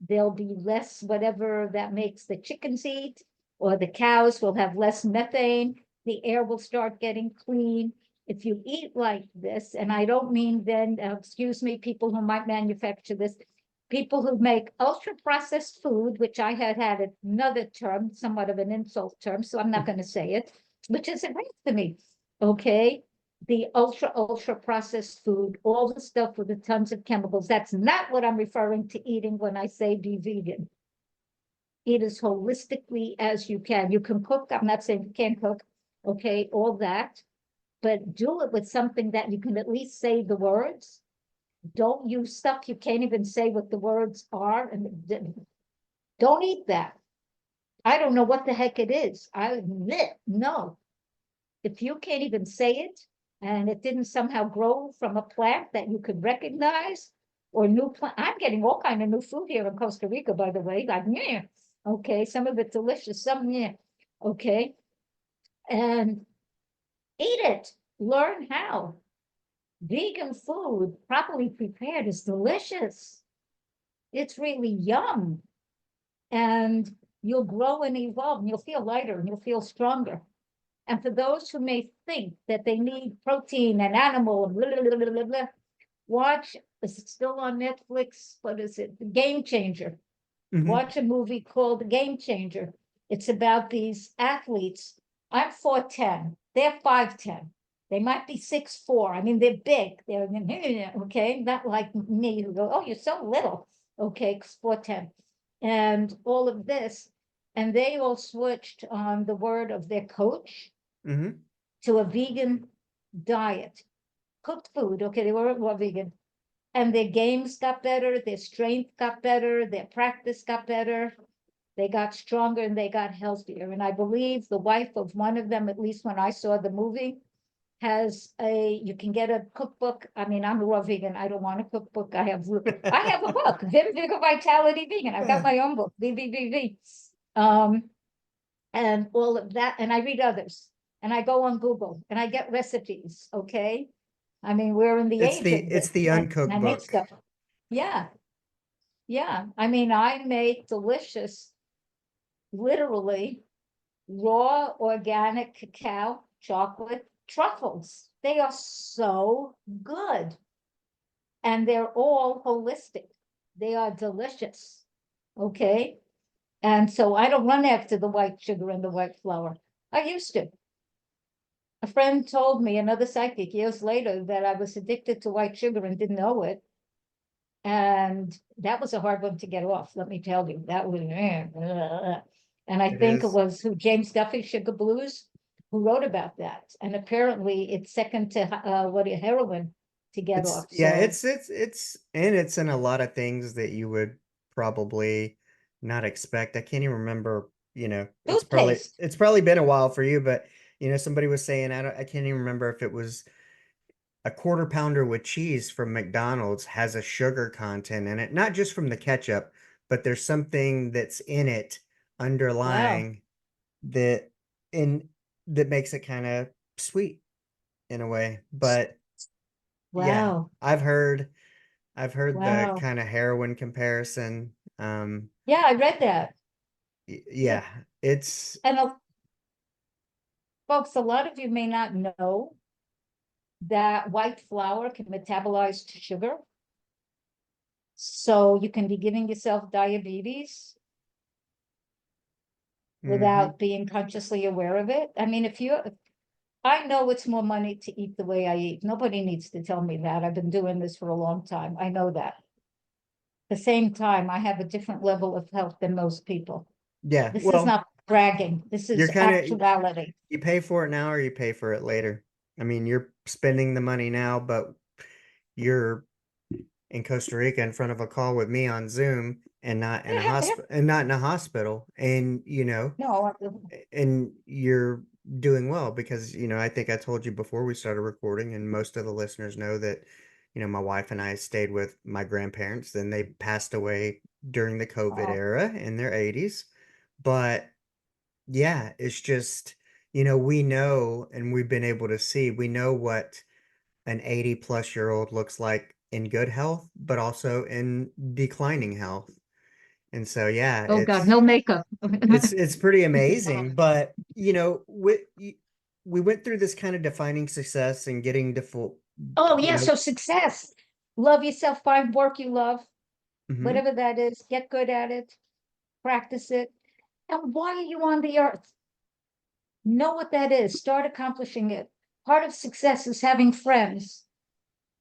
There'll be less whatever that makes the chickens eat, or the cows will have less methane. The air will start getting clean. If you eat like this, and I don't mean then, excuse me, people who might manufacture this, people who make ultra processed food, which I had another term, somewhat of an insult term, so I'm not going to say it, which is a great to me. Okay. The ultra processed food, all the stuff with the tons of chemicals. That's not what I'm referring to eating when I say be vegan. Eat as holistically as you can. You can cook. I'm not saying you can't cook. Okay. All that, but do it with something that you can at least say the words. Don't use stuff you can't even say what the words are, and don't eat that. I don't know what the heck it is. I admit, no. If you can't even say it, and it didn't somehow grow from a plant that you could recognize, or new plant. I'm getting all kind of new food here in Costa Rica, by the way. Like, yeah, okay, some of it delicious, some yeah, okay, and eat it. Learn how. Vegan food, properly prepared, is delicious. It's really yum. And you'll grow and evolve, and you'll feel lighter, and you'll feel stronger. And for those who may think that they need protein and animal, and blah, blah, blah, blah, blah, watch, is it still on Netflix? What is it? The Game Changer. Watch a movie called The Game Changer. It's about these athletes. I'm 4'10", they're 5'10". They might be 6'4". I mean, they're big. They're okay, not like me who go, oh, you're so little. Okay, 4'10". and all of this. And they all switched on the word of their coach Mm-hmm. to a vegan diet, cooked food. Okay, they were vegan. And their games got better, their strength got better, their practice got better. They got stronger and they got healthier. And I believe the wife of one of them, at least when I saw the movie, you can get a cookbook. I mean, I'm a raw vegan. I don't want a cookbook. I have a book, Vim Vigor Vitality Vegan. I've got my own book, VVVV. And all of that. And I read others. And I go on Google and I get recipes. Okay. I mean, we're in the age of It's this, the uncooked and I make book. stuff. Yeah. Yeah. I mean, I make delicious, literally raw organic cacao chocolate truffles. They are so good. And they're all holistic. They are delicious. Okay. And so I don't run after the white sugar and the white flour. I used to. A friend told me, another psychic years later, that I was addicted to white sugar and didn't know it. And that was a hard one to get off, let me tell you. That was, and I It think it is. was James Duffy, Sugar Blues, who wrote about that. And apparently it's second to heroin to get off. It's in a lot of things that you would probably not expect. I can't even remember, Toothpaste. it's probably been a while for you, but somebody was saying, I can't even remember if it was a quarter pounder with cheese from McDonald's has a sugar content in it, not just from the ketchup, but there's something that's in it Wow. underlying that in that makes it kind of sweet in a way. But yeah, Wow. I've heard the Wow. kind of heroin comparison. Yeah, I read that. Yeah, it's And folks, a lot of you may not know that white flour can metabolize to sugar. So you can be giving yourself diabetes without being consciously aware of it. I mean, I know it's more money to eat the way I eat. Nobody needs to tell me that. I've been doing this for a long time. I know that. At the same time, I have a different level of health than most people. yeah, This is well, not bragging. This you're is kind of actuality. you pay for it now or you pay for it later. I mean, you're spending the money now, but you're in Costa Rica in front of a call with me on Zoom and not in a hospital and No, and you're doing well because I think I told you before we started recording, and most of the listeners know that my wife and I stayed with my grandparents. Then they passed away during the COVID era in their 80s. But yeah, it's just we know, and we've been able to see, we know what an 80-plus-year-old looks like in good health, but also in declining health. And so yeah, oh God, no makeup. it's pretty amazing. But we went through this kind of defining success and getting to full, Oh you yeah, know so success. Love yourself, find work you love, mhm. whatever that is, get good at it, practice it. And why are you on the earth? Know what that is, start accomplishing it. Part of success is having friends,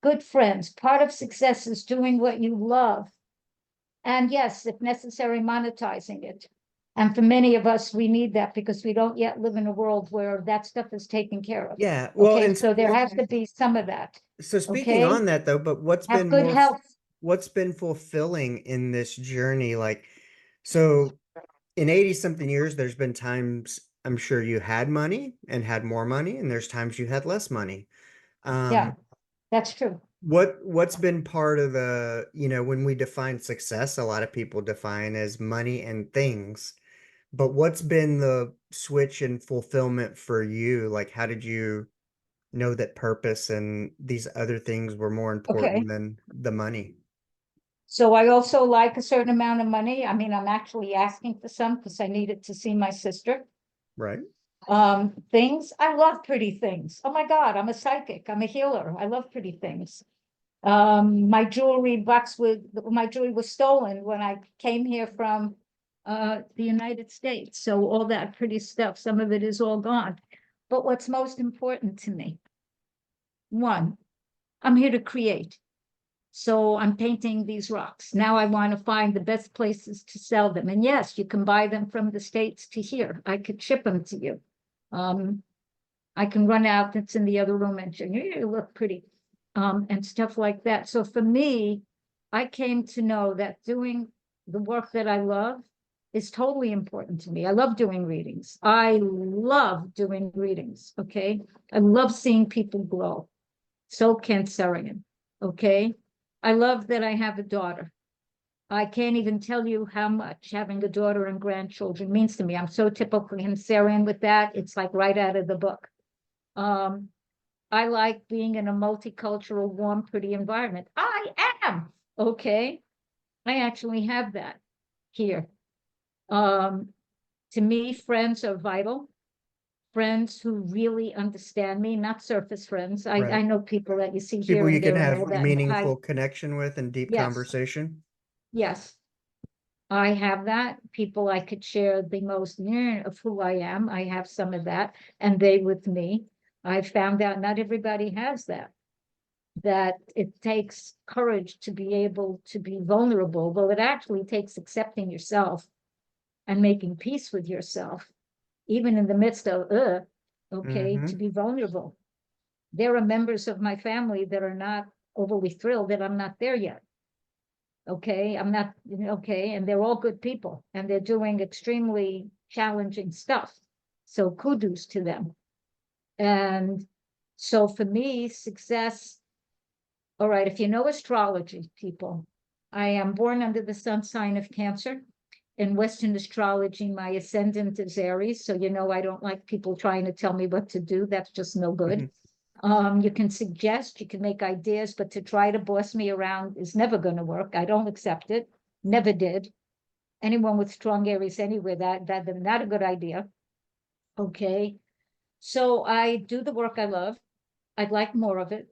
good friends. Part of success is doing what you love. And yes, if necessary, monetizing it. And for many of us, we need that because we don't yet live in a world where that stuff is taken care of. Yeah, well, Okay, and so there has to be some of that. so speaking Okay, on that though, but have good health. what's been fulfilling in this journey? Like, so in 80 something years, there's been times I'm sure you had money and had more money, and there's times you had less money. Yeah, Um, that's true. what's been part of the, when we define success, a lot of people define as money and things, but what's been the switch and fulfillment for you? Like, how did you know that purpose and these other things were more Okay. important than the money? So I also like a certain amount of money. I mean, I'm actually asking for some because I needed to see my sister. Right. Things. I love pretty things. Oh my God, I'm a psychic. I'm a healer. I love pretty things. My jewelry was stolen when I came here from the United States. So all that pretty stuff, some of it is all gone. But what's most important to me, one, I'm here to create. So I'm painting these rocks. Now I want to find the best places to sell them. And yes, you can buy them from the States to here. I could ship them to you. I can run out, it's in the other room, and you look pretty, and stuff like that. So for me, I came to know that doing the work that I love is totally important to me. I love doing readings. I love doing readings, okay? I love seeing people grow. So Cancerian, okay? I love that I have a daughter. I can't even tell you how much having a daughter and grandchildren means to me. I'm so typical Cancerian with that. It's like right out of the book. I like being in a multicultural, warm, pretty environment. I am, okay? I actually have that here. To me, friends are vital. Friends who really understand me, not surface friends. I Right. know people that you see here People you and can there and have all that. meaningful connection with and deep Yes. conversation. Yes, I have that. People I could share the most of who I am. I have some of that, and they with me. I found out not everybody has that. That it takes courage to be able to be vulnerable. Well, it actually takes accepting yourself and making peace with yourself, even in the midst of, okay, Mhm. to be vulnerable. There are members of my family that are not overly thrilled that I'm not there yet. Okay, I'm not, okay, and they're all good people and they're doing extremely challenging stuff. So kudos to them. And so for me, success, all right, if you know astrology, people, I am born under the sun sign of Cancer. In Western astrology, my ascendant is Aries. So, I don't like people trying to tell me what to do. That's just no good. Mhm. You can suggest, you can make ideas, but to try to boss me around is never going to work. I don't accept it. Never did. Anyone with strong Aries anywhere, that's not a good idea. Okay. So I do the work I love. I'd like more of it.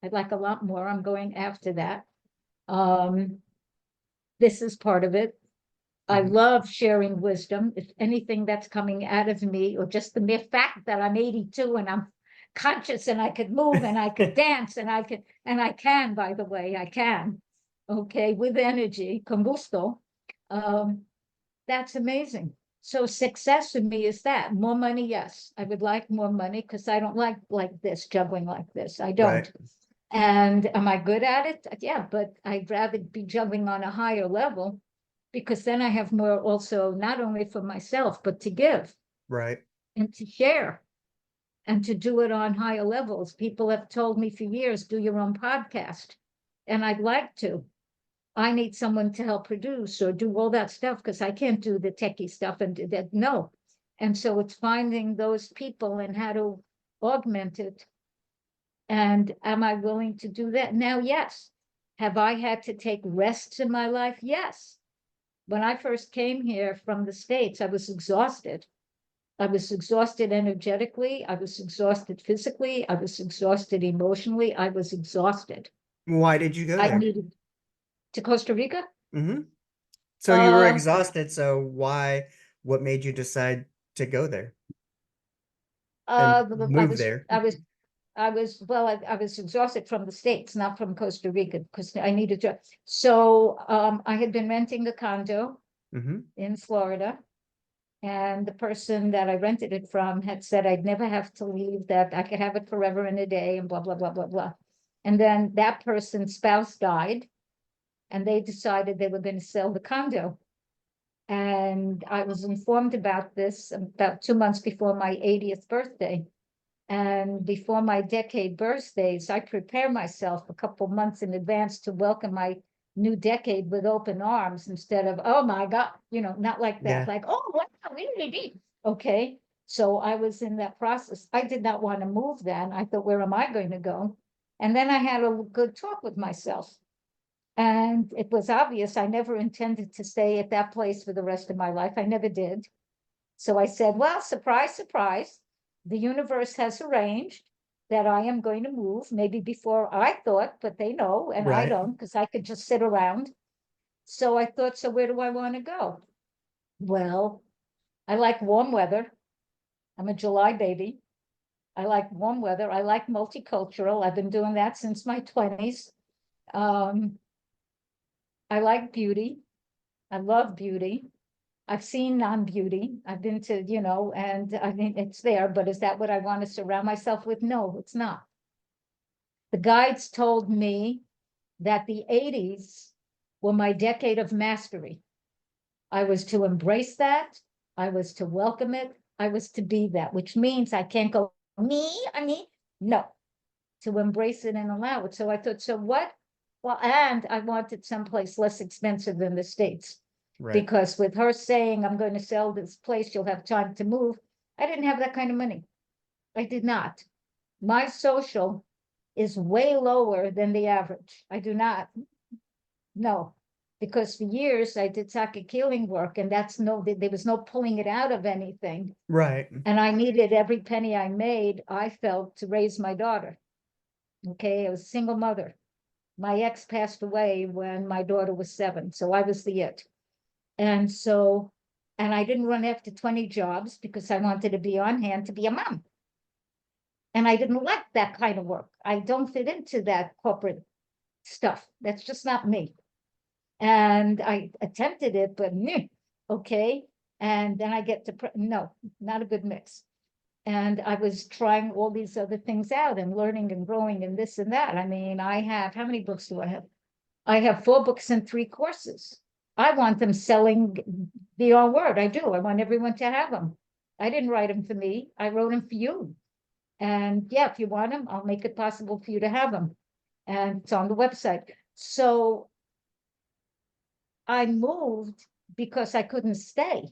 I'd like a lot more. I'm going after that. This is part of it. I Mhm. love sharing wisdom. If anything that's coming out of me, or just the mere fact that I'm 82 and I'm conscious and I could move and I could dance and I can, by the way, I can, okay, with energy, con gusto. That's amazing. So success for me is that more money. Yes, I would like more money because I don't like this juggling like this. I don't. Right. And am I good at it? Yeah, but I'd rather be juggling on a higher level because then I have more also, not only for myself, but to give Right. and to share and to do it on higher levels. People have told me for years, do your own podcast. And I'd like to. I need someone to help produce or do all that stuff because I can't do the techie stuff and do that. No. And so it's finding those people and how to augment it. And am I willing to do that? Now, yes. Have I had to take rests in my life? Yes. When I first came here from the States, I was exhausted. I was exhausted energetically. I was exhausted physically. I was exhausted emotionally. I was exhausted. Why did you go I there? needed to Costa Rica. Mm-hmm. So you were Um, exhausted. So why? What made you decide to go there I and move was, there? well, I was exhausted from the States, not from Costa Rica, because I needed to. So I had been renting a condo Mm-hmm. in Florida. And the person that I rented it from had said I'd never have to leave, that I could have it forever and a day, and blah, blah, blah, blah, blah. And then that person's spouse died, and they decided they were going to sell the condo. And I was informed about this about 2 months before my 80th birthday. And before my decade birthdays, I prepare myself a couple months in advance to welcome my new decade with open arms instead of, oh my God, not like that, Yeah. like, oh, wow, really? Okay. So I was in that process. I did not want to move then. I thought, where am I going to go? And then I had a good talk with myself. And it was obvious I never intended to stay at that place for the rest of my life. I never did. So I said, well, surprise, surprise, the universe has arranged that I am going to move, maybe before I thought, but they know, and I Right. don't, because I could just sit around. So I thought, so where do I want to go? Well, I like warm weather. I'm a July baby. I like warm weather. I like multicultural. I've been doing that since my 20s. Um, I like beauty. I love beauty. I've seen non-beauty. I've been to, and I mean, it's there, but is that what I want to surround myself with? No, it's not. The guides told me that the 80s were my decade of mastery. I was to embrace that. I was to welcome it. I was to be that, which means I can't go, me, no, to embrace it and allow it. So I thought, so what? Well, and I wanted someplace less expensive than the States. Right. Because with her saying, I'm going to sell this place, you'll have time to move, I didn't have that kind of money. I did not. My social is way lower than the average. I do not. No, because for years I did psychic healing work, and there was no pulling it out of anything. Right. And I needed every penny I made, I felt, to raise my daughter. Okay, I was a single mother. My ex passed away when my daughter was 7, so I was the it. And so, and I didn't run after 20 jobs because I wanted to be on hand to be a mom. And I didn't like that kind of work. I don't fit into that corporate stuff. That's just not me. And I attempted it, but okay. And then I get to, no, not a good mix. And I was trying all these other things out and learning and growing and this and that. I mean, how many books do I have? I have 4 books and 3 courses. I want them selling beyond word. I do. I want everyone to have them. I didn't write them for me. I wrote them for you. And yeah, if you want them, I'll make it possible for you to have them. And it's on the website. So I moved because I couldn't stay.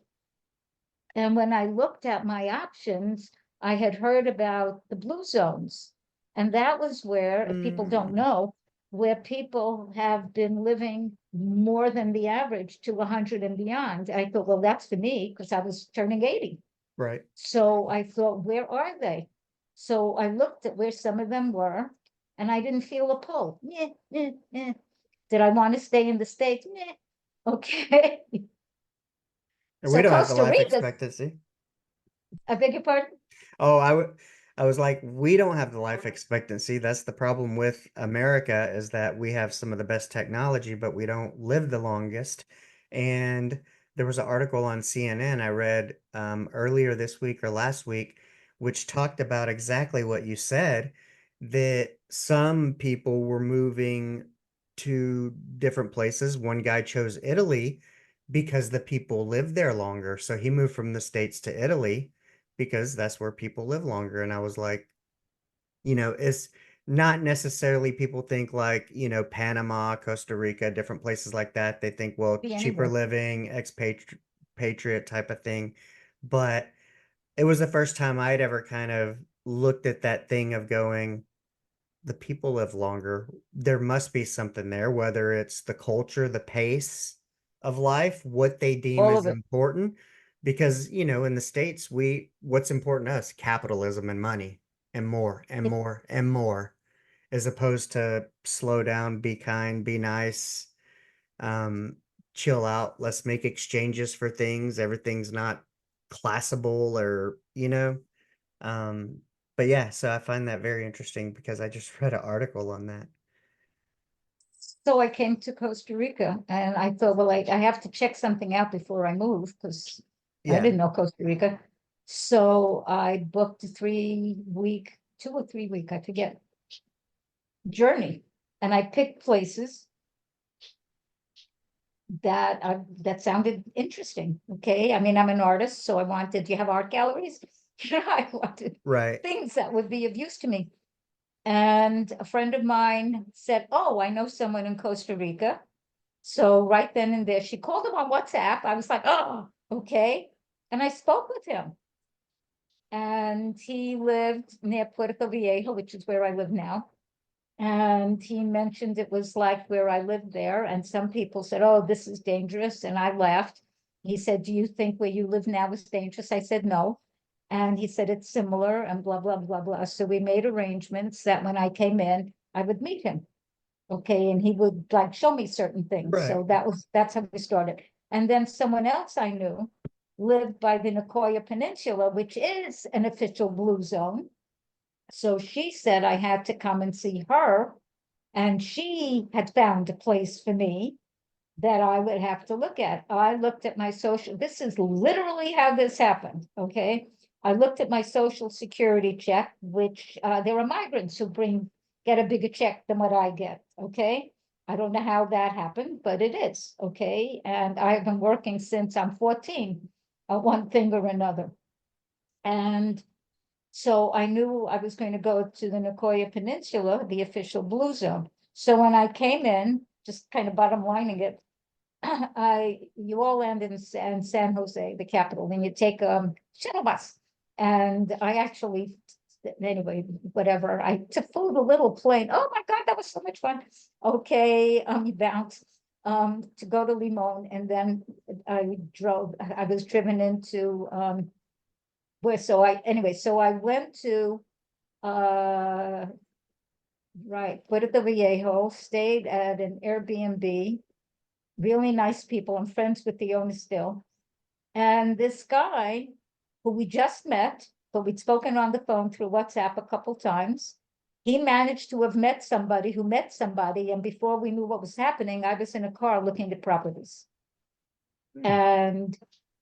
And when I looked at my options, I had heard about the blue zones. And that was where, if people don't know, where people have been living more than the average to 100 and beyond. I thought, well, that's for me because I was turning 80. Right. So I thought, where are they? So I looked at where some of them were, and I didn't feel a pull. Did I want to stay in the States? Okay. And we So don't have the Costa life Rica, expectancy. I beg your pardon? Oh, I was like, we don't have the life expectancy. That's the problem with America, is that we have some of the best technology, but we don't live the longest. And there was an article on CNN I read earlier this week or last week, which talked about exactly what you said, that some people were moving to different places. One guy chose Italy because the people lived there longer. So he moved from the States to Italy because that's where people live longer. And I was like, it's not necessarily people think like, Panama, Costa Rica, different places like that. They think, well, Be cheaper anywhere. living, expatriate type of thing. But it was the first time I'd ever kind of looked at that thing of going, the people live longer. There must be something there, whether it's the culture, the pace of life, what they deem All is of it. important. Because, in the States, what's important to us? Capitalism and money and more and It- more and more, as opposed to slow down, be kind, be nice, um, chill out. Let's make exchanges for things. Everything's not classable or, um, but yeah, so I find that very interesting because I just read an article on that. So I came to Costa Rica and I thought, well, I have to check something out before I move because I Yeah, didn't know Costa Rica. So I booked a 3-week, 2 or 3 week, I forget, journey. And I picked places that sounded interesting. Okay. I mean, I'm an artist, so I wanted, do you have art galleries? I wanted right. things that would be of use to me. And a friend of mine said, oh, I know someone in Costa Rica. So right then and there, she called him on WhatsApp. I was like, oh, okay. And I spoke with him. And he lived near Puerto Viejo, which is where I live now. And he mentioned it was like where I lived there. And some people said, oh, this is dangerous. And I laughed. He said, do you think where you live now is dangerous? I said, no. And he said, it's similar and blah, blah, blah, blah. So we made arrangements that when I came in, I would meet him. Okay. And he would like show me certain things. Right. So that's how we started. And then someone else I knew lived by the Nicoya Peninsula, which is an official blue zone. So she said I had to come and see her And she had found a place for me that I would have to look at. I looked at my social, this is literally how this happened, okay? I looked at my social security check, which there are migrants who get a bigger check than what I get, okay? I don't know how that happened, but it is, okay? And I've been working since I'm 14, one thing or another. And so I knew I was going to go to the Nicoya Peninsula, the official blue zone. So when I came in, just kind of bottom lining it, you all land in San Jose, the capital, and you take a shuttle bus. And I actually, anyway, whatever, I took flew the little plane. Oh my God, that was so much fun. Okay, you bounce to go to Limon, and then I was driven into so I went to Puerto Viejo, stayed at an Airbnb, really nice people. I'm friends with the owner still. And this guy who we just met, but we'd spoken on the phone through WhatsApp a couple times, he managed to have met somebody who met somebody. And before we knew what was happening, I was in a car looking at properties. And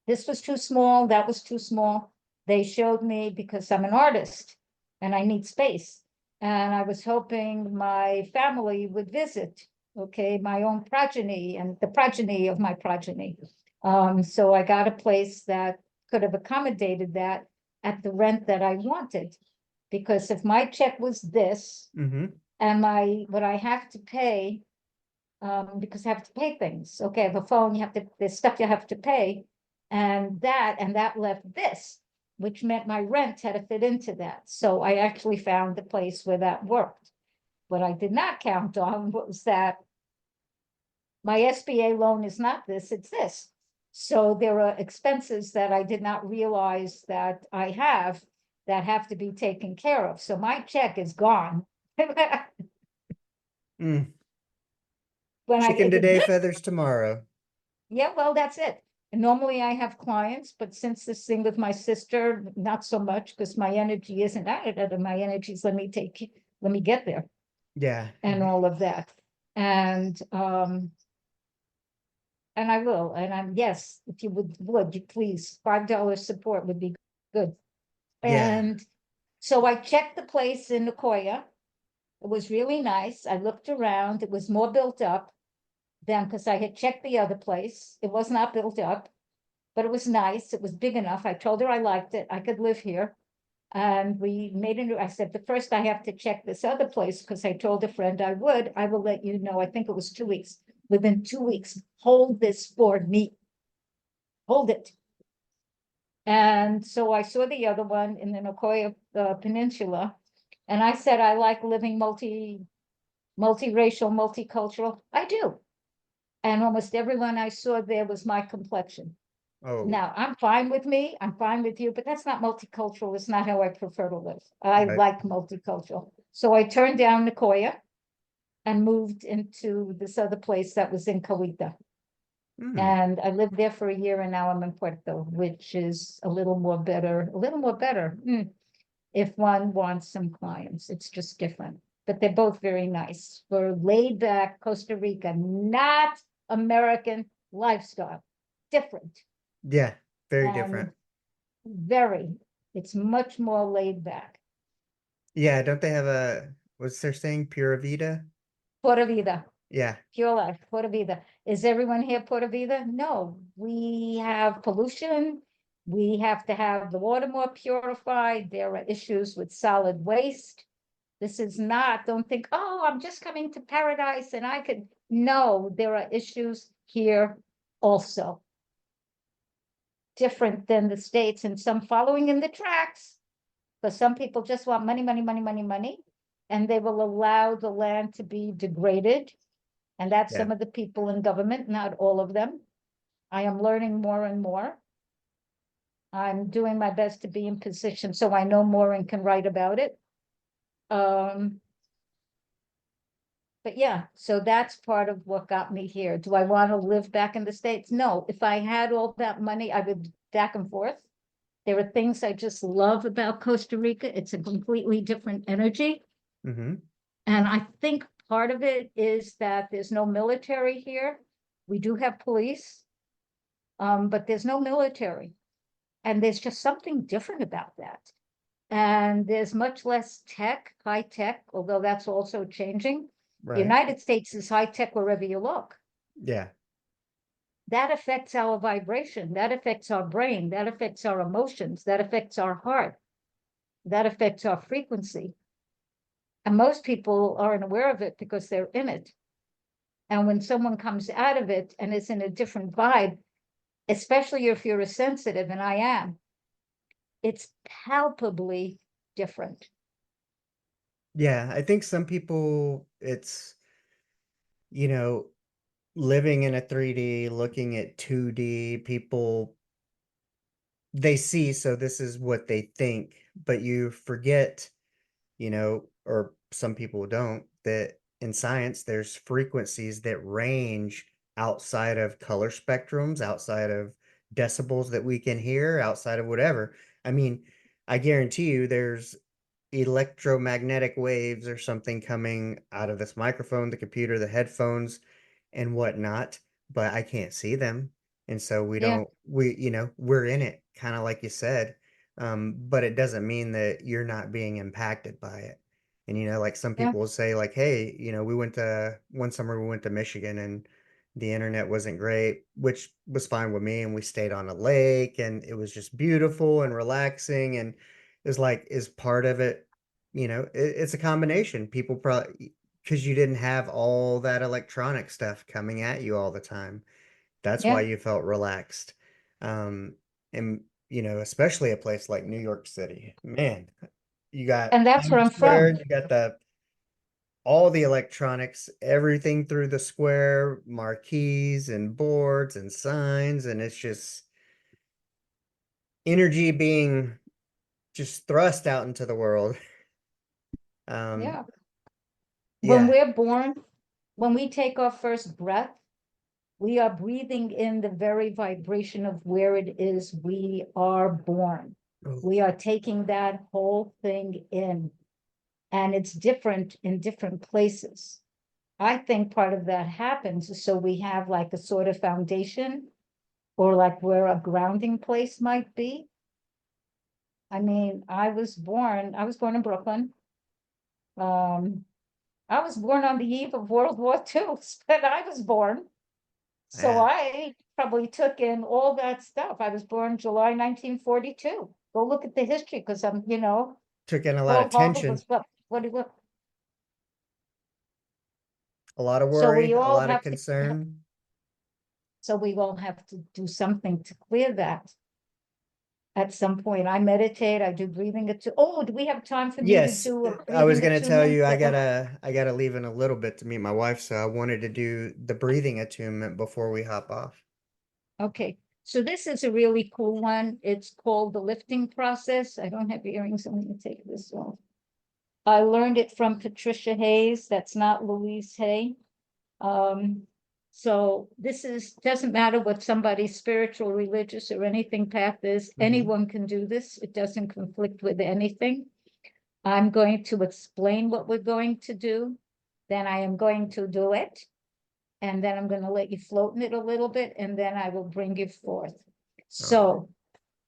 this was too small, that was too small. They showed me, because I'm an artist and I need space. And I was hoping my family would visit, okay, my own progeny and the progeny of my progeny. So I got a place that could have accommodated that at the rent that I wanted. Because if my check was this, Mm-hmm. and what I have to pay, because I have to pay things. Okay, I have a phone, there's stuff you have to pay. And that left this, which meant my rent had to fit into that. So I actually found the place where that worked. What I did not count on was that my SBA loan is not this, it's this. So there are expenses that I did not realize that I have that have to be taken care of. So my check is gone. Mm. When Chicken today, feathers tomorrow. Yeah, well, that's it. And normally I have clients, but since this thing with my sister, not so much, because my energy isn't out. My energy is let me get there Yeah. and all of that. And I will, and yes, if you would you please, $5 support would be good. Yeah. And so I checked the place in Nicoya. It was really nice. I looked around. It was more built up than, because I had checked the other place. It was not built up, but it was nice. It was big enough. I told her I liked it. I could live here. And we made I said, the first I have to check this other place, because I told a friend I would. I will let you know. I think it was 2 weeks. Within 2 weeks, hold this for me. Hold it. And so I saw the other one in the Nicoya Peninsula. And I said, I like living multiracial, multicultural. I do. And almost everyone I saw there was my complexion. Oh. Now, I'm fine with me, I'm fine with you, but that's not multicultural. It's not how I prefer to live. I Right. like multicultural. So I turned down Nicoya and moved into this other place that was in Coweta. Mm. And I lived there for a year, and now I'm in Puerto, which is a little more better. If one wants some clients, it's just different. But they're both very nice. For laid back Costa Rica, not American lifestyle, different. Yeah. Very And different. it's much more laid back. Yeah. Don't they have what's their saying? Pura vida? Pura vida, Yeah. pure life, pura vida. Is everyone here pura vida? No, we have pollution. We have to have the water more purified. There are issues with solid waste. This is not, don't think, oh, I'm just coming to paradise and I could, no, there are issues here also. Different than the States, and some following in the tracks. But some people just want money, money, money, money, money. And they will allow the land to be degraded. And that's some Yeah. of the people in government, not all of them. I am learning more and more. I'm doing my best to be in position so I know more and can write about it. But yeah, so that's part of what got me here. Do I want to live back in the States? No. If I had all that money, I would back and forth. There are things I just love about Costa Rica. It's a completely different energy. Mm-hmm. And I think part of it is that there's no military here. We do have police, but there's no military. And there's just something different about that. And there's much less tech, high tech, although that's also changing. The Right. United States is high tech wherever you look. Yeah. That affects our vibration, that affects our brain, that affects our emotions, that affects our heart, that affects our frequency. And most people aren't aware of it because they're in it. And when someone comes out of it and is in a different vibe, especially if you're a sensitive, and I am, it's palpably different. Yeah. I think some people, it's, you know, living in a 3D, looking at 2D, people, they see, so this is what they think, but you forget, or some people don't, that in science, there's frequencies that range outside of color spectrums, outside of decibels that we can hear, outside of whatever. I mean, I guarantee you there's electromagnetic waves or something coming out of this microphone, the computer, the headphones, and whatnot, but I can't see them. And so Yeah, we're in it, kind of like you said. But it doesn't mean that you're not being impacted by it. And like some yeah, people will say, like, hey, one summer we went to Michigan and the internet wasn't great, which was fine with me. And we stayed on a lake and it was just beautiful and relaxing. And it was like, is part of it, it's a combination. People probably, because you didn't have all that electronic stuff coming at you all the time. That's why yeah. you felt relaxed. And especially a place like New York City, man, you got And that's where Times I'm Square, from. you got all the electronics, everything through the square, marquees and boards and signs, and it's just energy being just thrust out into the world. Um, Yeah. When yeah. we're born, when we take our first breath, we are breathing in the very vibration of where it is we are born. Oh, We are taking that whole thing in, and it's different in different places. I think part of that happens so we have like a sort of foundation or like where a grounding place might be. I mean, I was born in Brooklyn. I was born on the eve of World War II, but I was born. So yeah. I probably took in all that stuff. I was born July 1942. Go look at the history because Took in a lot of Pearl Harbor tension, was what do you look? a lot of So worry, we a all lot of have to, concern. so we all have to do something to clear that. At some point, I meditate, I do breathing oh, do we have time for me to Yes, do a I was breathing gonna tell attunement? you I gotta leave in a little bit to meet my wife, so I wanted to do the breathing attunement before we hop off. Okay, so this is a really cool one. It's called the lifting process. I don't have earrings, so I'm gonna take this off. I learned it from Patricia Hayes. That's not Louise Hay. So this doesn't matter what somebody's spiritual, religious, or anything path is. Mhm. Anyone can do this. It doesn't conflict with anything. I'm going to explain what we're going to do. Then I am going to do it. And then I'm going to let you float in it a little bit, and then I will bring you forth. All right. So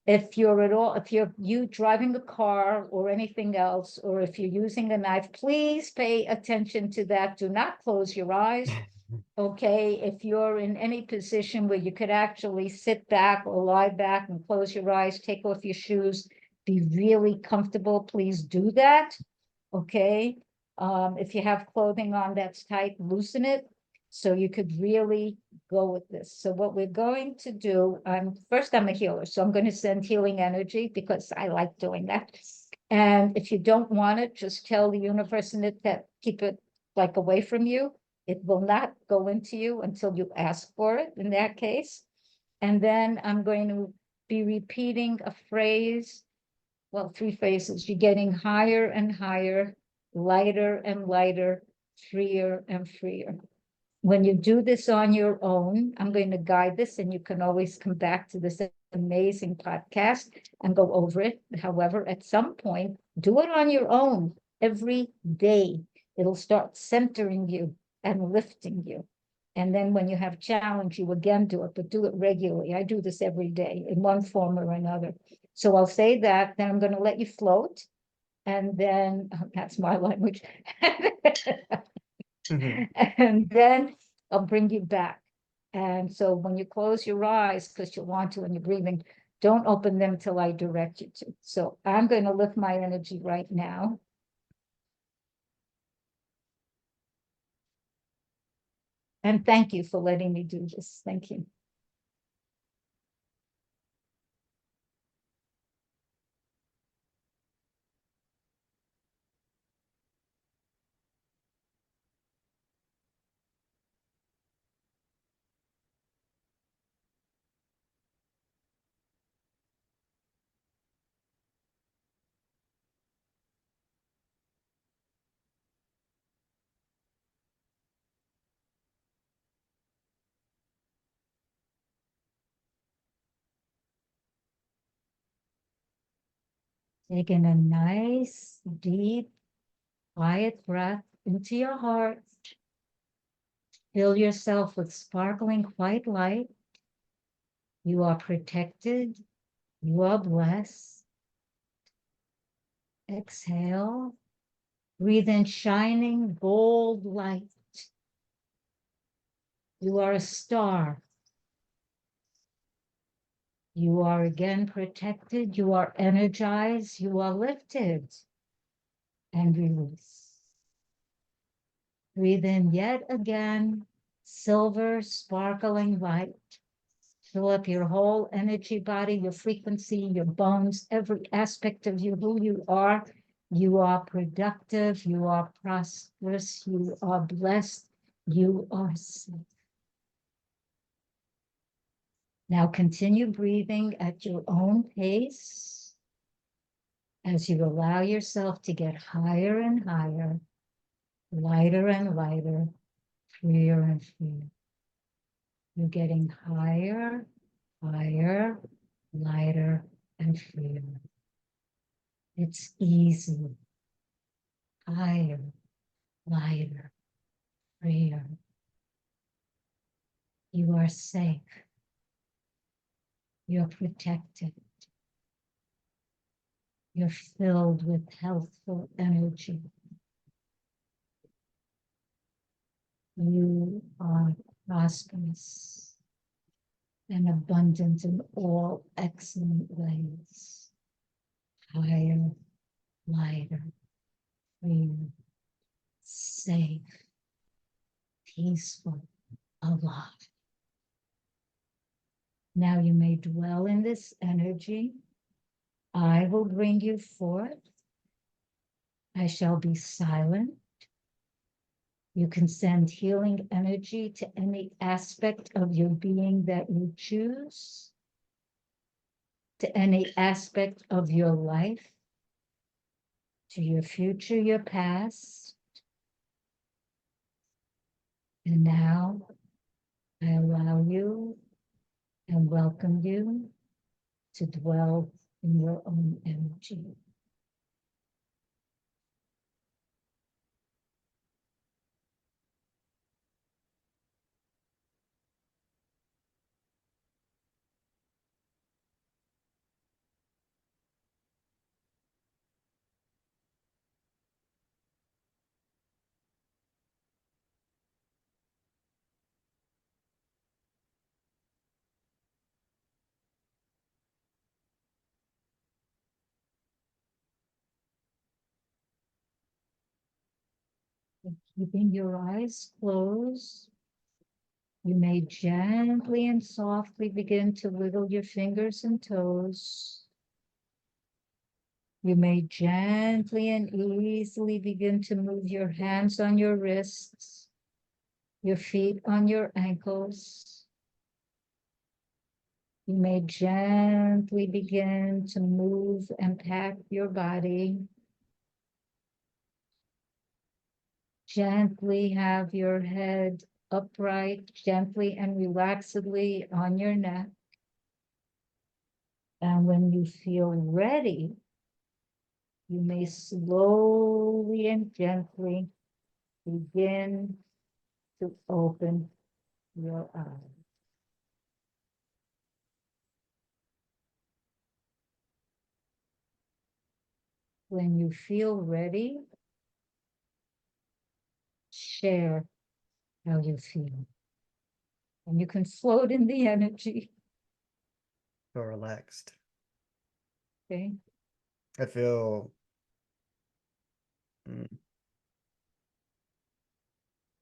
if you driving a car or anything else, or if you're using a knife, please pay attention to that. Do not close your eyes. Okay, if you're in any position where you could actually sit back or lie back and close your eyes, take off your shoes, be really comfortable, please do that. Okay, if you have clothing on that's tight, loosen it so you could really go with this. So what we're going to do, I'm a healer, so I'm going to send healing energy because I like doing that. And if you don't want it, just tell the universe in it that keep it like away from you. It will not go into you until you ask for it in that case. And then I'm going to be repeating a phrase, well, 3 phrases. You're getting higher and higher, lighter and lighter, freer and freer. When you do this on your own, I'm going to guide this, and you can always come back to this amazing podcast and go over it. However, at some point, do it on your own every day. It'll start centering you and lifting you. And then when you have challenge, you again do it, but do it regularly. I do this every day in one form or another. So I'll say that, then I'm going to let you float. And then that's my language. Mhm. And then I'll bring you back. And so when you close your eyes, because you want to and you're breathing, don't open them till I direct you to. So I'm going to lift my energy right now. And thank you for letting me do this. Thank you. Taking a nice, deep, quiet breath into your heart. Fill yourself with sparkling white light. You are protected. You are blessed. Exhale. Breathe in shining gold light. You are a star. You are again protected. You are energized. You are lifted. And release. Breathe in yet again, silver sparkling light. Fill up your whole energy body, your frequency, your bones, every aspect of you, who you are. You are productive, you are prosperous, you are blessed, you are safe. Now continue breathing at your own pace as you allow yourself to get higher and higher, lighter and lighter, freer and freer. You're getting higher, higher, lighter, and freer. It's easy. Higher, lighter, freer. You are safe. You're protected. You're filled with healthful energy. You are prosperous and abundant in all excellent ways. Higher, lighter, freer, safe, peaceful, alive. Now you may dwell in this energy. I will bring you forth. I shall be silent. You can send healing energy to any aspect of your being that you choose, to any aspect of your life, to your future, your past. And now I allow you and welcome you to dwell in your own energy. Keeping your eyes closed, you may gently and softly begin to wiggle your fingers and toes. You may gently and easily begin to move your hands on your wrists, your feet on your ankles. You may gently begin to move and pack your body. Gently have your head upright, gently and relaxedly on your neck. And when you feel ready, you may slowly and gently begin to open your eyes. When you feel ready, share how you feel. And you can float in the energy. Feel relaxed. Okay. I feel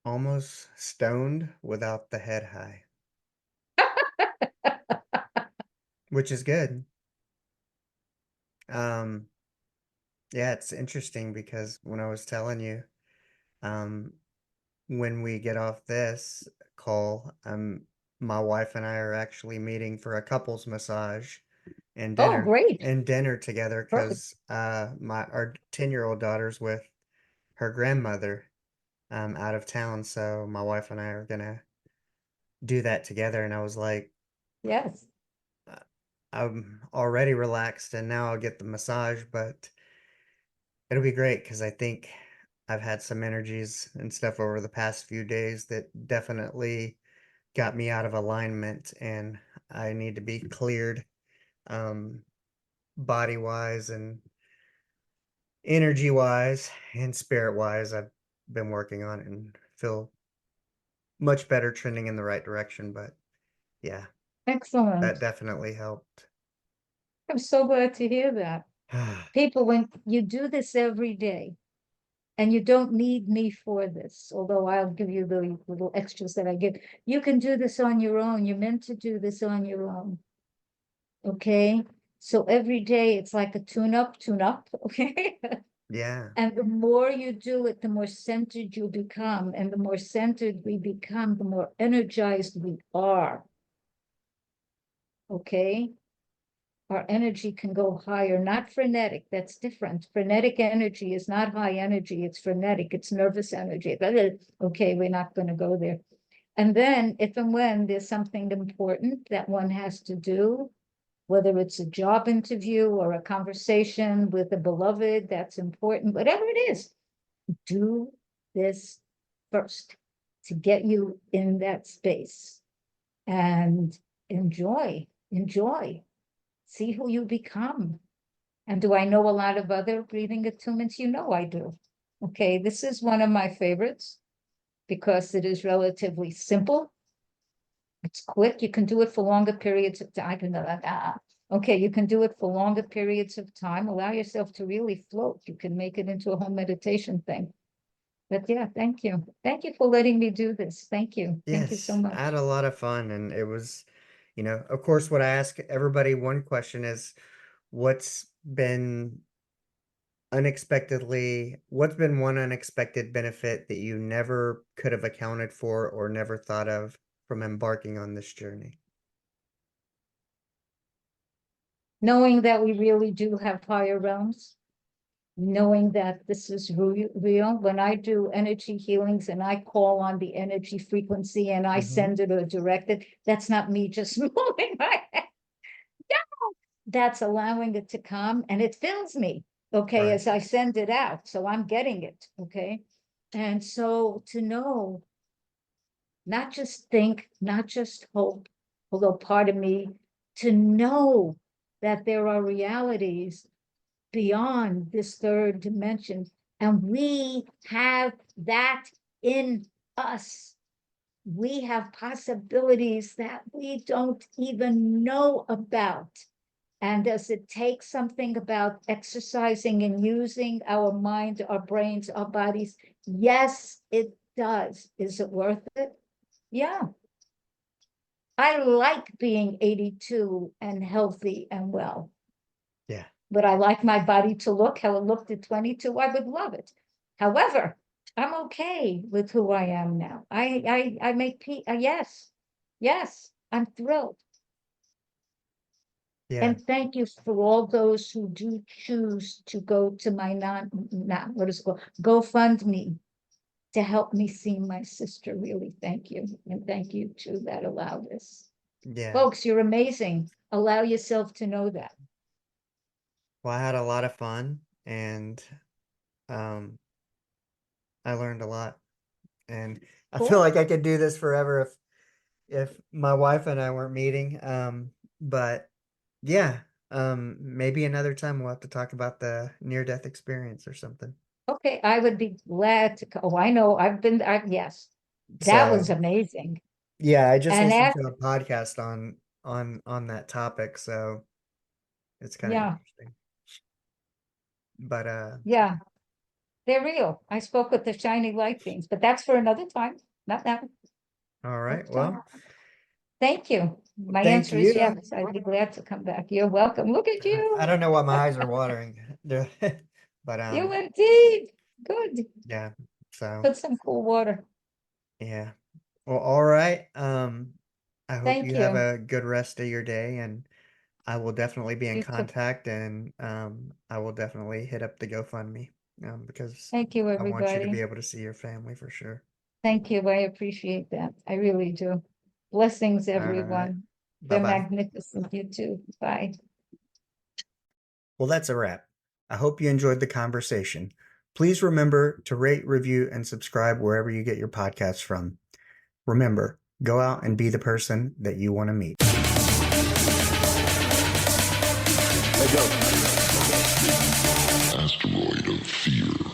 almost stoned without the head high, which is good. Yeah, it's interesting because when I was telling you, um, when we get off this call, my wife and I are actually meeting for a couples massage and Oh, great. dinner together Perfect. because our 10-year-old daughter's with her grandmother out of town, so my wife and I are gonna do that together. And I was like, Yes. I'm already relaxed and now I'll get the massage, but it'll be great because I think I've had some energies and stuff over the past few days that definitely got me out of alignment, and I need to be cleared, um, body wise and energy wise and spirit wise. I've been working on it and feel much better, trending in the right direction. But yeah, Excellent. that definitely helped. I'm so glad to hear that. People, when you do this every day, and you don't need me for this, although I'll give you the little extras that I give. You can do this on your own. You're meant to do this on your own. Okay. So every day it's like a tune up. Okay. Yeah, And the more you do it, the more centered you become. And the more centered we become, the more energized we are. Okay. Our energy can go higher, not frenetic. That's different. Frenetic energy is not high energy. It's frenetic. It's nervous energy. Okay, we're not going to go there. And then if and when there's something important that one has to do, whether it's a job interview or a conversation with a beloved that's important, whatever it is, do this first to get you in that space and enjoy. See who you become. And do I know a lot of other breathing attunements? You know I do. Okay, this is one of my favorites because it is relatively simple. It's quick. You can do it for longer periods of time. Okay, you can do it for longer periods of time. Allow yourself to really float. You can make it into a home meditation thing. But yeah, thank you. Thank you for letting me do this. Thank you. Thank you so yes, I much. had a lot of fun, and it was, of course, what I ask everybody, one question is, what's been what's been one unexpected benefit that you never could have accounted for or never thought of from embarking on this journey? Knowing that we really do have higher realms, knowing that this is real. When I do energy healings and I call on the energy frequency and I Mm-hmm. send it or direct it, that's not me just moving my head. No, that's allowing it to come and it fills me, okay, Right. as I send it out. So I'm getting it, okay? And so to know, not just think, not just hope, although part of me, to know that there are realities beyond this third dimension. And we have that in us. We have possibilities that we don't even know about. And does it take something about exercising and using our mind, our brains, our bodies? Yes, it does. Is it worth it? Yeah. I like being 82 and healthy and well. Yeah. Would I like my body to look how it looked at 22? I would love it. However, I'm okay with who I am now. I make peace. Yes, I'm thrilled. Yeah. And thank you for all those who do choose to go to my what is it called? GoFundMe to help me see my sister. Really, thank you. And thank you to that allow this. Yeah. Folks, you're amazing. Allow yourself to know that. Well, I had a lot of fun, and um I learned a lot. And I Cool. feel like I could do this forever if my wife and I weren't meeting. But yeah, maybe another time we'll have to talk about the near-death experience or something. Okay, I would be glad to. Oh, I know. Yes, that was So amazing. yeah, I just And listened that, to a podcast on that topic, so it's kind of yeah, interesting. But yeah, they're real. I spoke with the shiny light beings, but that's for another time, not now. all right, Next time. well, Thank you. My thank answer is you. yes. I'd be glad to come back. You're welcome. Look at I you. don't know why my eyes are watering. But You indeed. Good. yeah, so Put some cool water. yeah. Well, all right. I hope Thank you have you. a good rest of your day, and I will definitely be in You too. contact, and I will definitely hit up the GoFundMe, because Thank you, I want you to be everybody. able to see your family for sure. Thank you. I appreciate that. I really do. Blessings, All right. everyone. They're Bye-bye. magnificent. You too. Bye. Well, that's a wrap. I hope you enjoyed the conversation. Please remember to rate, review, and subscribe wherever you get your podcasts from. Remember, go out and be the person that you want to meet. Asteroid of fear.